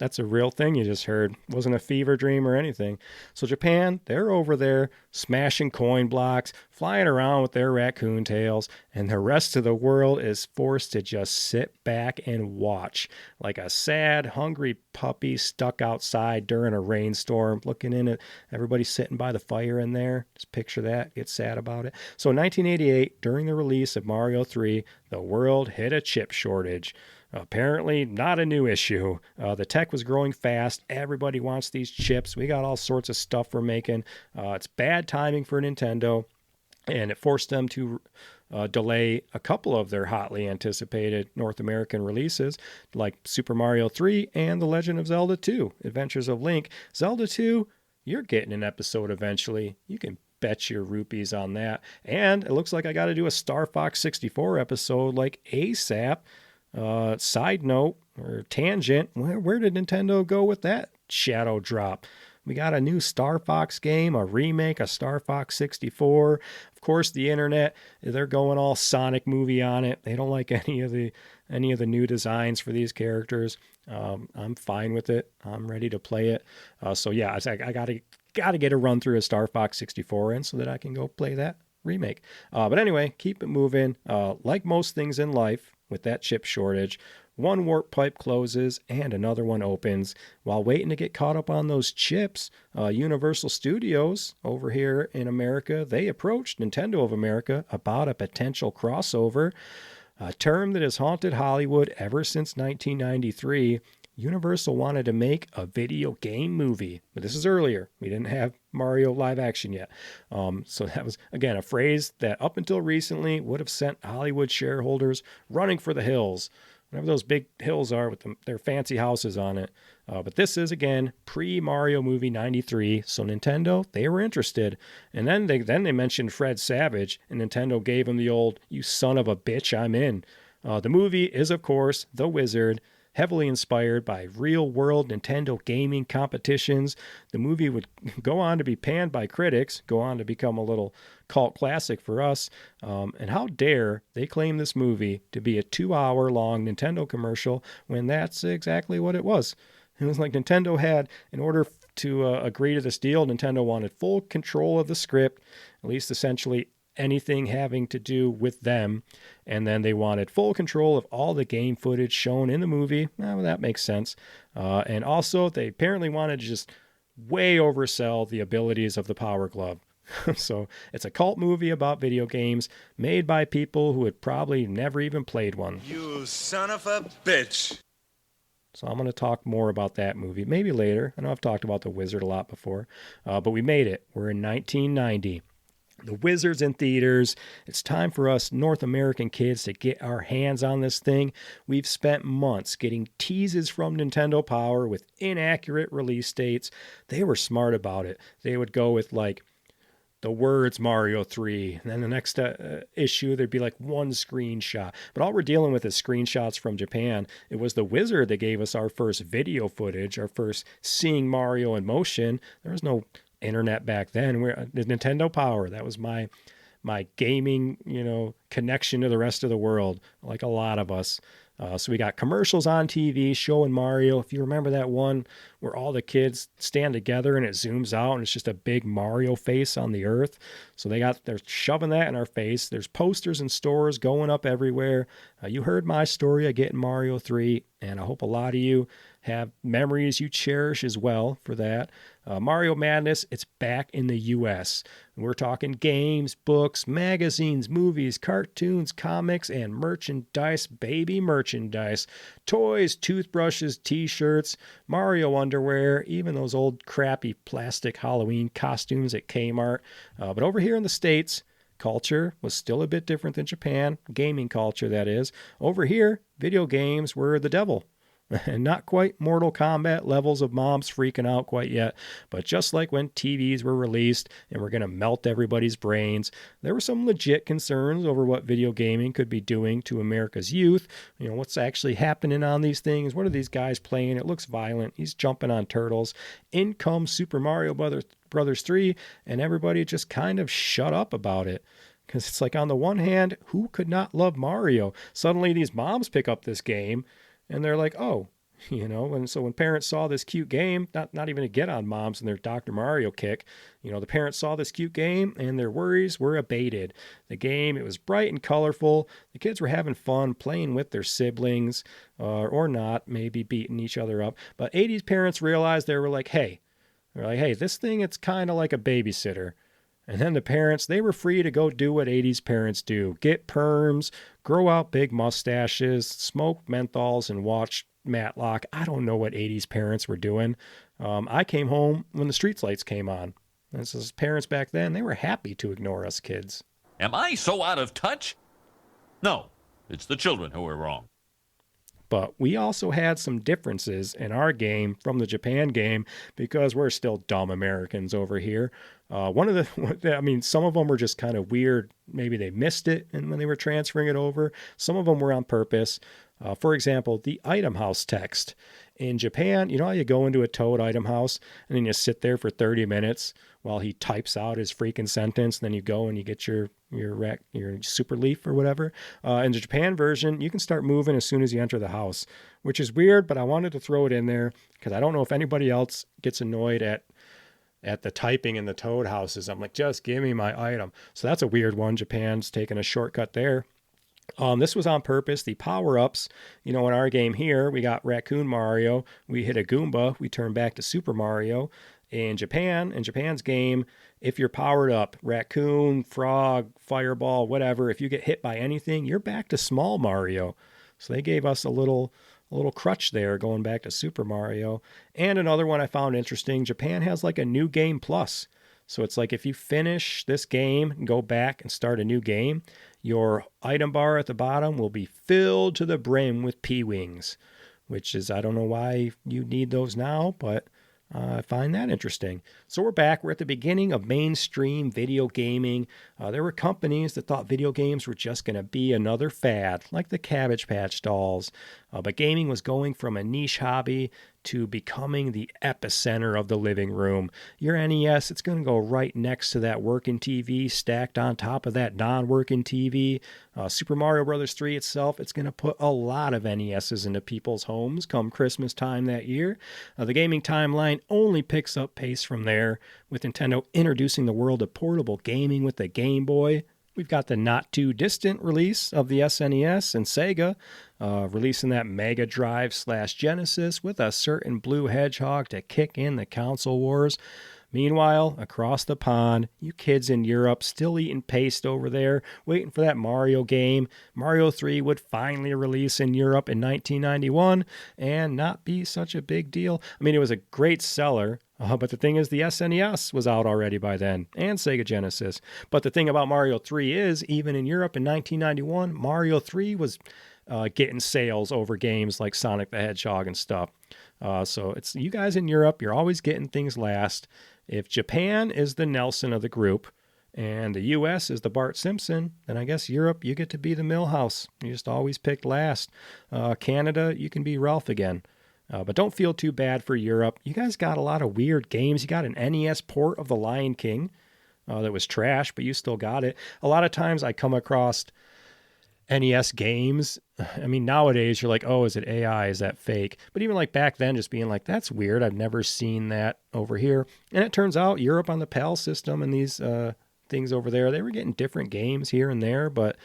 That's a real thing you just heard. Wasn't a fever dream or anything. So Japan, they're over there smashing coin blocks, flying around with their raccoon tails, and the rest of the world is forced to just sit back and watch like a sad, hungry puppy stuck outside during a rainstorm, looking in at everybody sitting by the fire in there. Just picture that, get sad about it. So in 1988, during the release of Mario 3, the world hit a chip shortage. Apparently not a new issue. The tech was growing fast. Everybody wants these chips. We got all sorts of stuff we're making. It's bad timing for Nintendo, and it forced them to delay a couple of their hotly anticipated North American releases, like Super Mario 3 and The Legend of Zelda 2, Adventures of Link. Zelda 2, you're getting an episode eventually. You can bet your rupees on that. And it looks like I got to do a Star Fox 64 episode like ASAP. Side note or tangent, where did Nintendo go with that shadow drop? We got a new Star Fox game, a remake of Star Fox 64. Of course, the internet, they're going all Sonic movie on it. They don't like any of the new designs for these characters. I'm fine with it. I'm ready to play it. So yeah, I gotta get a run through a Star Fox 64 in so that I can go play that remake. But anyway, keep it moving. Like most things in life, with that chip shortage, one warp pipe closes and another one opens. While waiting to get caught up on those chips, Universal Studios over here in America, they approached Nintendo of America about a potential crossover, a term that has haunted Hollywood ever since 1993. Universal wanted to make a video game movie, but this is earlier. We didn't have Mario live action yet. So that was, again, a phrase that up until recently would have sent Hollywood shareholders running for the hills, whatever those big hills are with their fancy houses on it. But this is, again, pre-Mario movie 93, so Nintendo, they were interested. And then they mentioned Fred Savage, and Nintendo gave him the old, "You son of a bitch, I'm in." The movie is, of course, The Wizard, heavily inspired by real-world Nintendo gaming competitions. The movie would go on to be panned by critics, go on to become a little cult classic for us. And how dare they claim this movie to be a 2-hour-long Nintendo commercial when that's exactly what it was. It was like Nintendo had, in order to agree to this deal, Nintendo wanted full control of the script, at least essentially anything having to do with them, and then they wanted full control of all the game footage shown in the movie. Well, that makes sense. And also, they apparently wanted to just way oversell the abilities of the Power Glove. So it's a cult movie about video games made by people who had probably never even played one. You son of a bitch. So I'm going to talk more about that movie, maybe later. I know I've talked about The Wizard a lot before, but we made it. We're in 1990. The Wizard's in theaters. It's time for us North American kids to get our hands on this thing. We've spent months getting teases from Nintendo Power with inaccurate release dates. They were smart about it. They would go with like the words Mario 3, and then the next issue there'd be like one screenshot. But all we're dealing with is screenshots from Japan. It was The Wizard that gave us our first video footage, our first seeing Mario in motion. There was no internet back then. The Nintendo Power, that was my gaming, connection to the rest of the world, like a lot of us. So we got commercials on TV showing Mario. If you remember that one where all the kids stand together and it zooms out and it's just a big Mario face on the earth. So they're shoving that in our face. There's posters in stores going up everywhere. You heard my story of getting Mario 3, and I hope a lot of you have memories you cherish as well for that. Mario Madness, it's back in the U.S. We're talking games, books, magazines, movies, cartoons, comics, and merchandise, baby merchandise. Toys, toothbrushes, t-shirts, Mario underwear, even those old crappy plastic Halloween costumes at Kmart. But over here in the States, culture was still a bit different than Japan. Gaming culture, that is. Over here, video games were the devil. And not quite Mortal Kombat levels of moms freaking out quite yet, but just like when TVs were released and were going to melt everybody's brains, there were some legit concerns over what video gaming could be doing to America's youth. What's actually happening on these things? What are these guys playing? It looks violent. He's jumping on turtles. In comes Super Mario Brothers 3, and everybody just kind of shut up about it. Because it's like, on the one hand, who could not love Mario? Suddenly these moms pick up this game, and they're like, oh, And so when parents saw this cute game, not even to get on moms and their Dr. Mario kick, the parents saw this cute game and their worries were abated. The game, it was bright and colorful. The kids were having fun playing with their siblings, or not, maybe beating each other up. But 80s parents realized they were like, hey, this thing, it's kind of like a babysitter. And then the parents, they were free to go do what 80s parents do. Get perms, grow out big mustaches, smoke menthols, and watch Matlock. I don't know what 80s parents were doing. I came home when the street lights came on. And so parents back then, they were happy to ignore us kids. Am I so out of touch? No, it's the children who are wrong. But we also had some differences in our game from the Japan game because we're still dumb Americans over here. Some of them were just kind of weird. Maybe they missed it and when they were transferring it over. Some of them were on purpose. For example, the item house text. In Japan, you know how you go into a Toad item house and then you sit there for 30 minutes while he types out his freaking sentence, and then you go and you get your super leaf or whatever. In the Japan version, you can start moving as soon as you enter the house, which is weird, but I wanted to throw it in there because I don't know if anybody else gets annoyed at the typing in the Toad houses. I'm like, just give me my item. So that's a weird one. Japan's taking a shortcut there. This was on purpose. The power-ups, in our game here, we got Raccoon Mario. We hit a Goomba. We turn back to Super Mario. In Japan's game, if you're powered up, Raccoon, Frog, Fireball, whatever, if you get hit by anything, you're back to Small Mario. So they gave us a little crutch there going back to Super Mario. And another one I found interesting, Japan has like a new game plus. So it's like if you finish this game and go back and start a new game, your item bar at the bottom will be filled to the brim with P-Wings, which is, I don't know why you need those now, but I find that interesting. So we're back. We're at the beginning of mainstream video gaming. There were companies that thought video games were just going to be another fad, like the Cabbage Patch Dolls. But gaming was going from a niche hobby to becoming the epicenter of the living room. Your NES, it's going to go right next to that working TV, stacked on top of that non-working TV. Super Mario Bros. 3 itself, it's going to put a lot of NESs into people's homes come Christmas time that year. The gaming timeline only picks up pace from there, with Nintendo introducing the world of portable gaming with the Game Boy. We've got the not-too-distant release of the SNES and Sega, releasing that Mega Drive/Genesis with a certain blue hedgehog to kick in the console wars. Meanwhile, across the pond, you kids in Europe still eating paste over there, waiting for that Mario game. Mario 3 would finally release in Europe in 1991 and not be such a big deal. I mean, it was a great seller, but the thing is, the SNES was out already by then, and Sega Genesis. But the thing about Mario 3 is, even in Europe in 1991, Mario 3 was getting sales over games like Sonic the Hedgehog and stuff. So it's you guys in Europe, you're always getting things last. If Japan is the Nelson of the group and the U.S. is the Bart Simpson, then I guess Europe, you get to be the Milhouse. You just always picked last. Canada, you can be Ralph again. But don't feel too bad for Europe. You guys got a lot of weird games. You got an NES port of The Lion King that was trash, but you still got it. A lot of times I come across NES games. I mean, nowadays you're like, oh, is it AI? Is that fake? But even like back then, just being like, that's weird. I've never seen that over here. And it turns out Europe on the PAL system and these things over there, they were getting different games here and there. But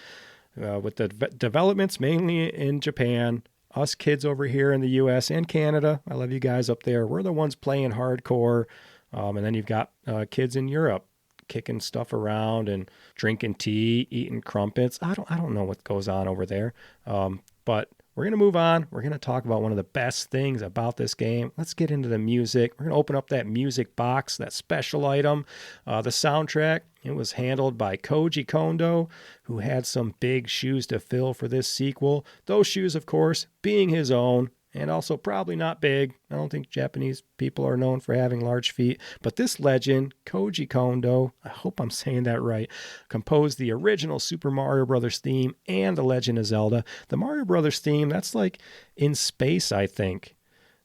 with the developments mainly in Japan, us kids over here in the U.S. and Canada, I love you guys up there. We're the ones playing hardcore. And then you've got kids in Europe kicking stuff around and drinking tea, eating crumpets. I don't know what goes on over there. But we're going to move on. We're going to talk about one of the best things about this game. Let's get into the music. We're going to open up that music box, that special item. The soundtrack, it was handled by Koji Kondo, who had some big shoes to fill for this sequel. Those shoes, of course, being his own. And also probably not big. I don't think Japanese people are known for having large feet. But this legend, Koji Kondo, I hope I'm saying that right, composed the original Super Mario Brothers theme and The Legend of Zelda. The Mario Brothers theme, that's like in space, I think.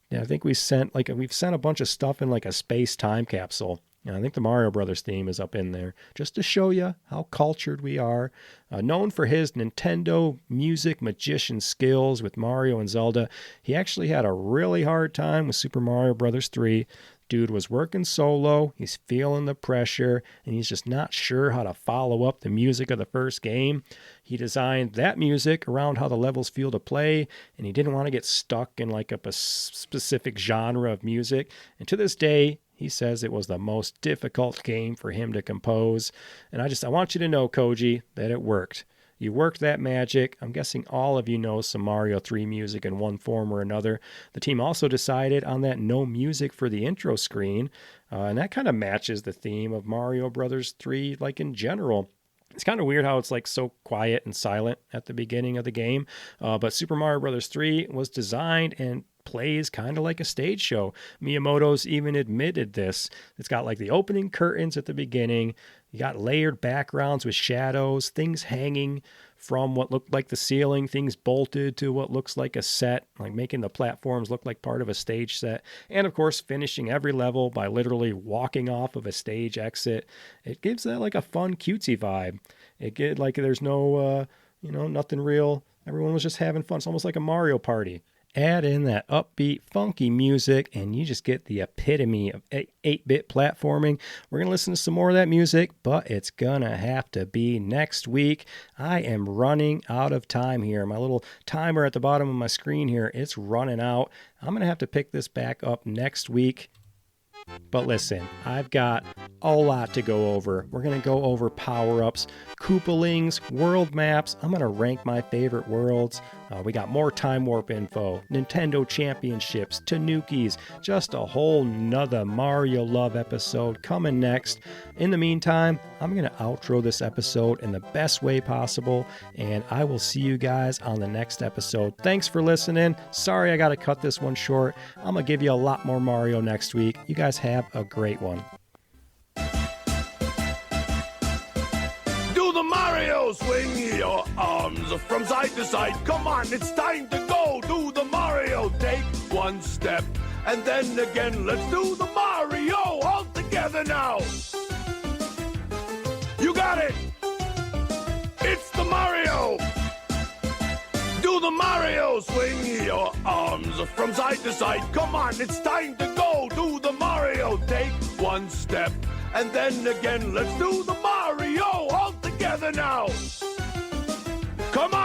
Yeah, I think we've sent a bunch of stuff in like a space time capsule. Yeah, I think the Mario Brothers theme is up in there just to show you how cultured we are. Known for his Nintendo music magician skills with Mario and Zelda, he actually had a really hard time with Super Mario Brothers 3. Dude was working solo, he's feeling the pressure, and he's just not sure how to follow up the music of the first game. He designed that music around how the levels feel to play, and he didn't want to get stuck in like a specific genre of music. And to this day, he says it was the most difficult game for him to compose. And I want you to know, Koji, that it worked. You worked that magic. I'm guessing all of you know some Mario 3 music in one form or another. The team also decided on that no music for the intro screen, and that kind of matches the theme of Mario Brothers 3, like in general. It's kind of weird how it's like so quiet and silent at the beginning of the game, but Super Mario Brothers 3 was designed and plays kind of like a stage show. Miyamoto's even admitted this. It's got like the opening curtains at the beginning. You got layered backgrounds with shadows, things hanging from what looked like the ceiling, things bolted to what looks like a set, like making the platforms look like part of a stage set. And of course, finishing every level by literally walking off of a stage exit. It gives that like a fun, cutesy vibe. It get like there's no, nothing real. Everyone was just having fun. It's almost like a Mario Party. Add in that upbeat, funky music, and you just get the epitome of 8-bit platforming. We're going to listen to some more of that music, but it's going to have to be next week. I am running out of time here. My little timer at the bottom of my screen here, it's running out. I'm going to have to pick this back up next week. But listen, I've got a lot to go over. We're going to go over power-ups, Koopalings, world maps. I'm going to rank my favorite worlds. We got more Time Warp info, Nintendo Championships, Tanukis, just a whole nother Mario Love episode coming next. In the meantime, I'm going to outro this episode in the best way possible, and I will see you guys on the next episode. Thanks for listening. Sorry I got to cut this one short. I'm going to give you a lot more Mario next week. You guys have a great one. Do the Mario, swing your arms from side to side. Come on, it's time to go. Do the Mario, take one step, and then again, let's do the Mario all together now. You got it. It's the Mario. Do the Mario, swing your arms from side to side. Come on, it's time to go. Do the Mario, take one step, and then again, let's do the Mario all together now. Come on.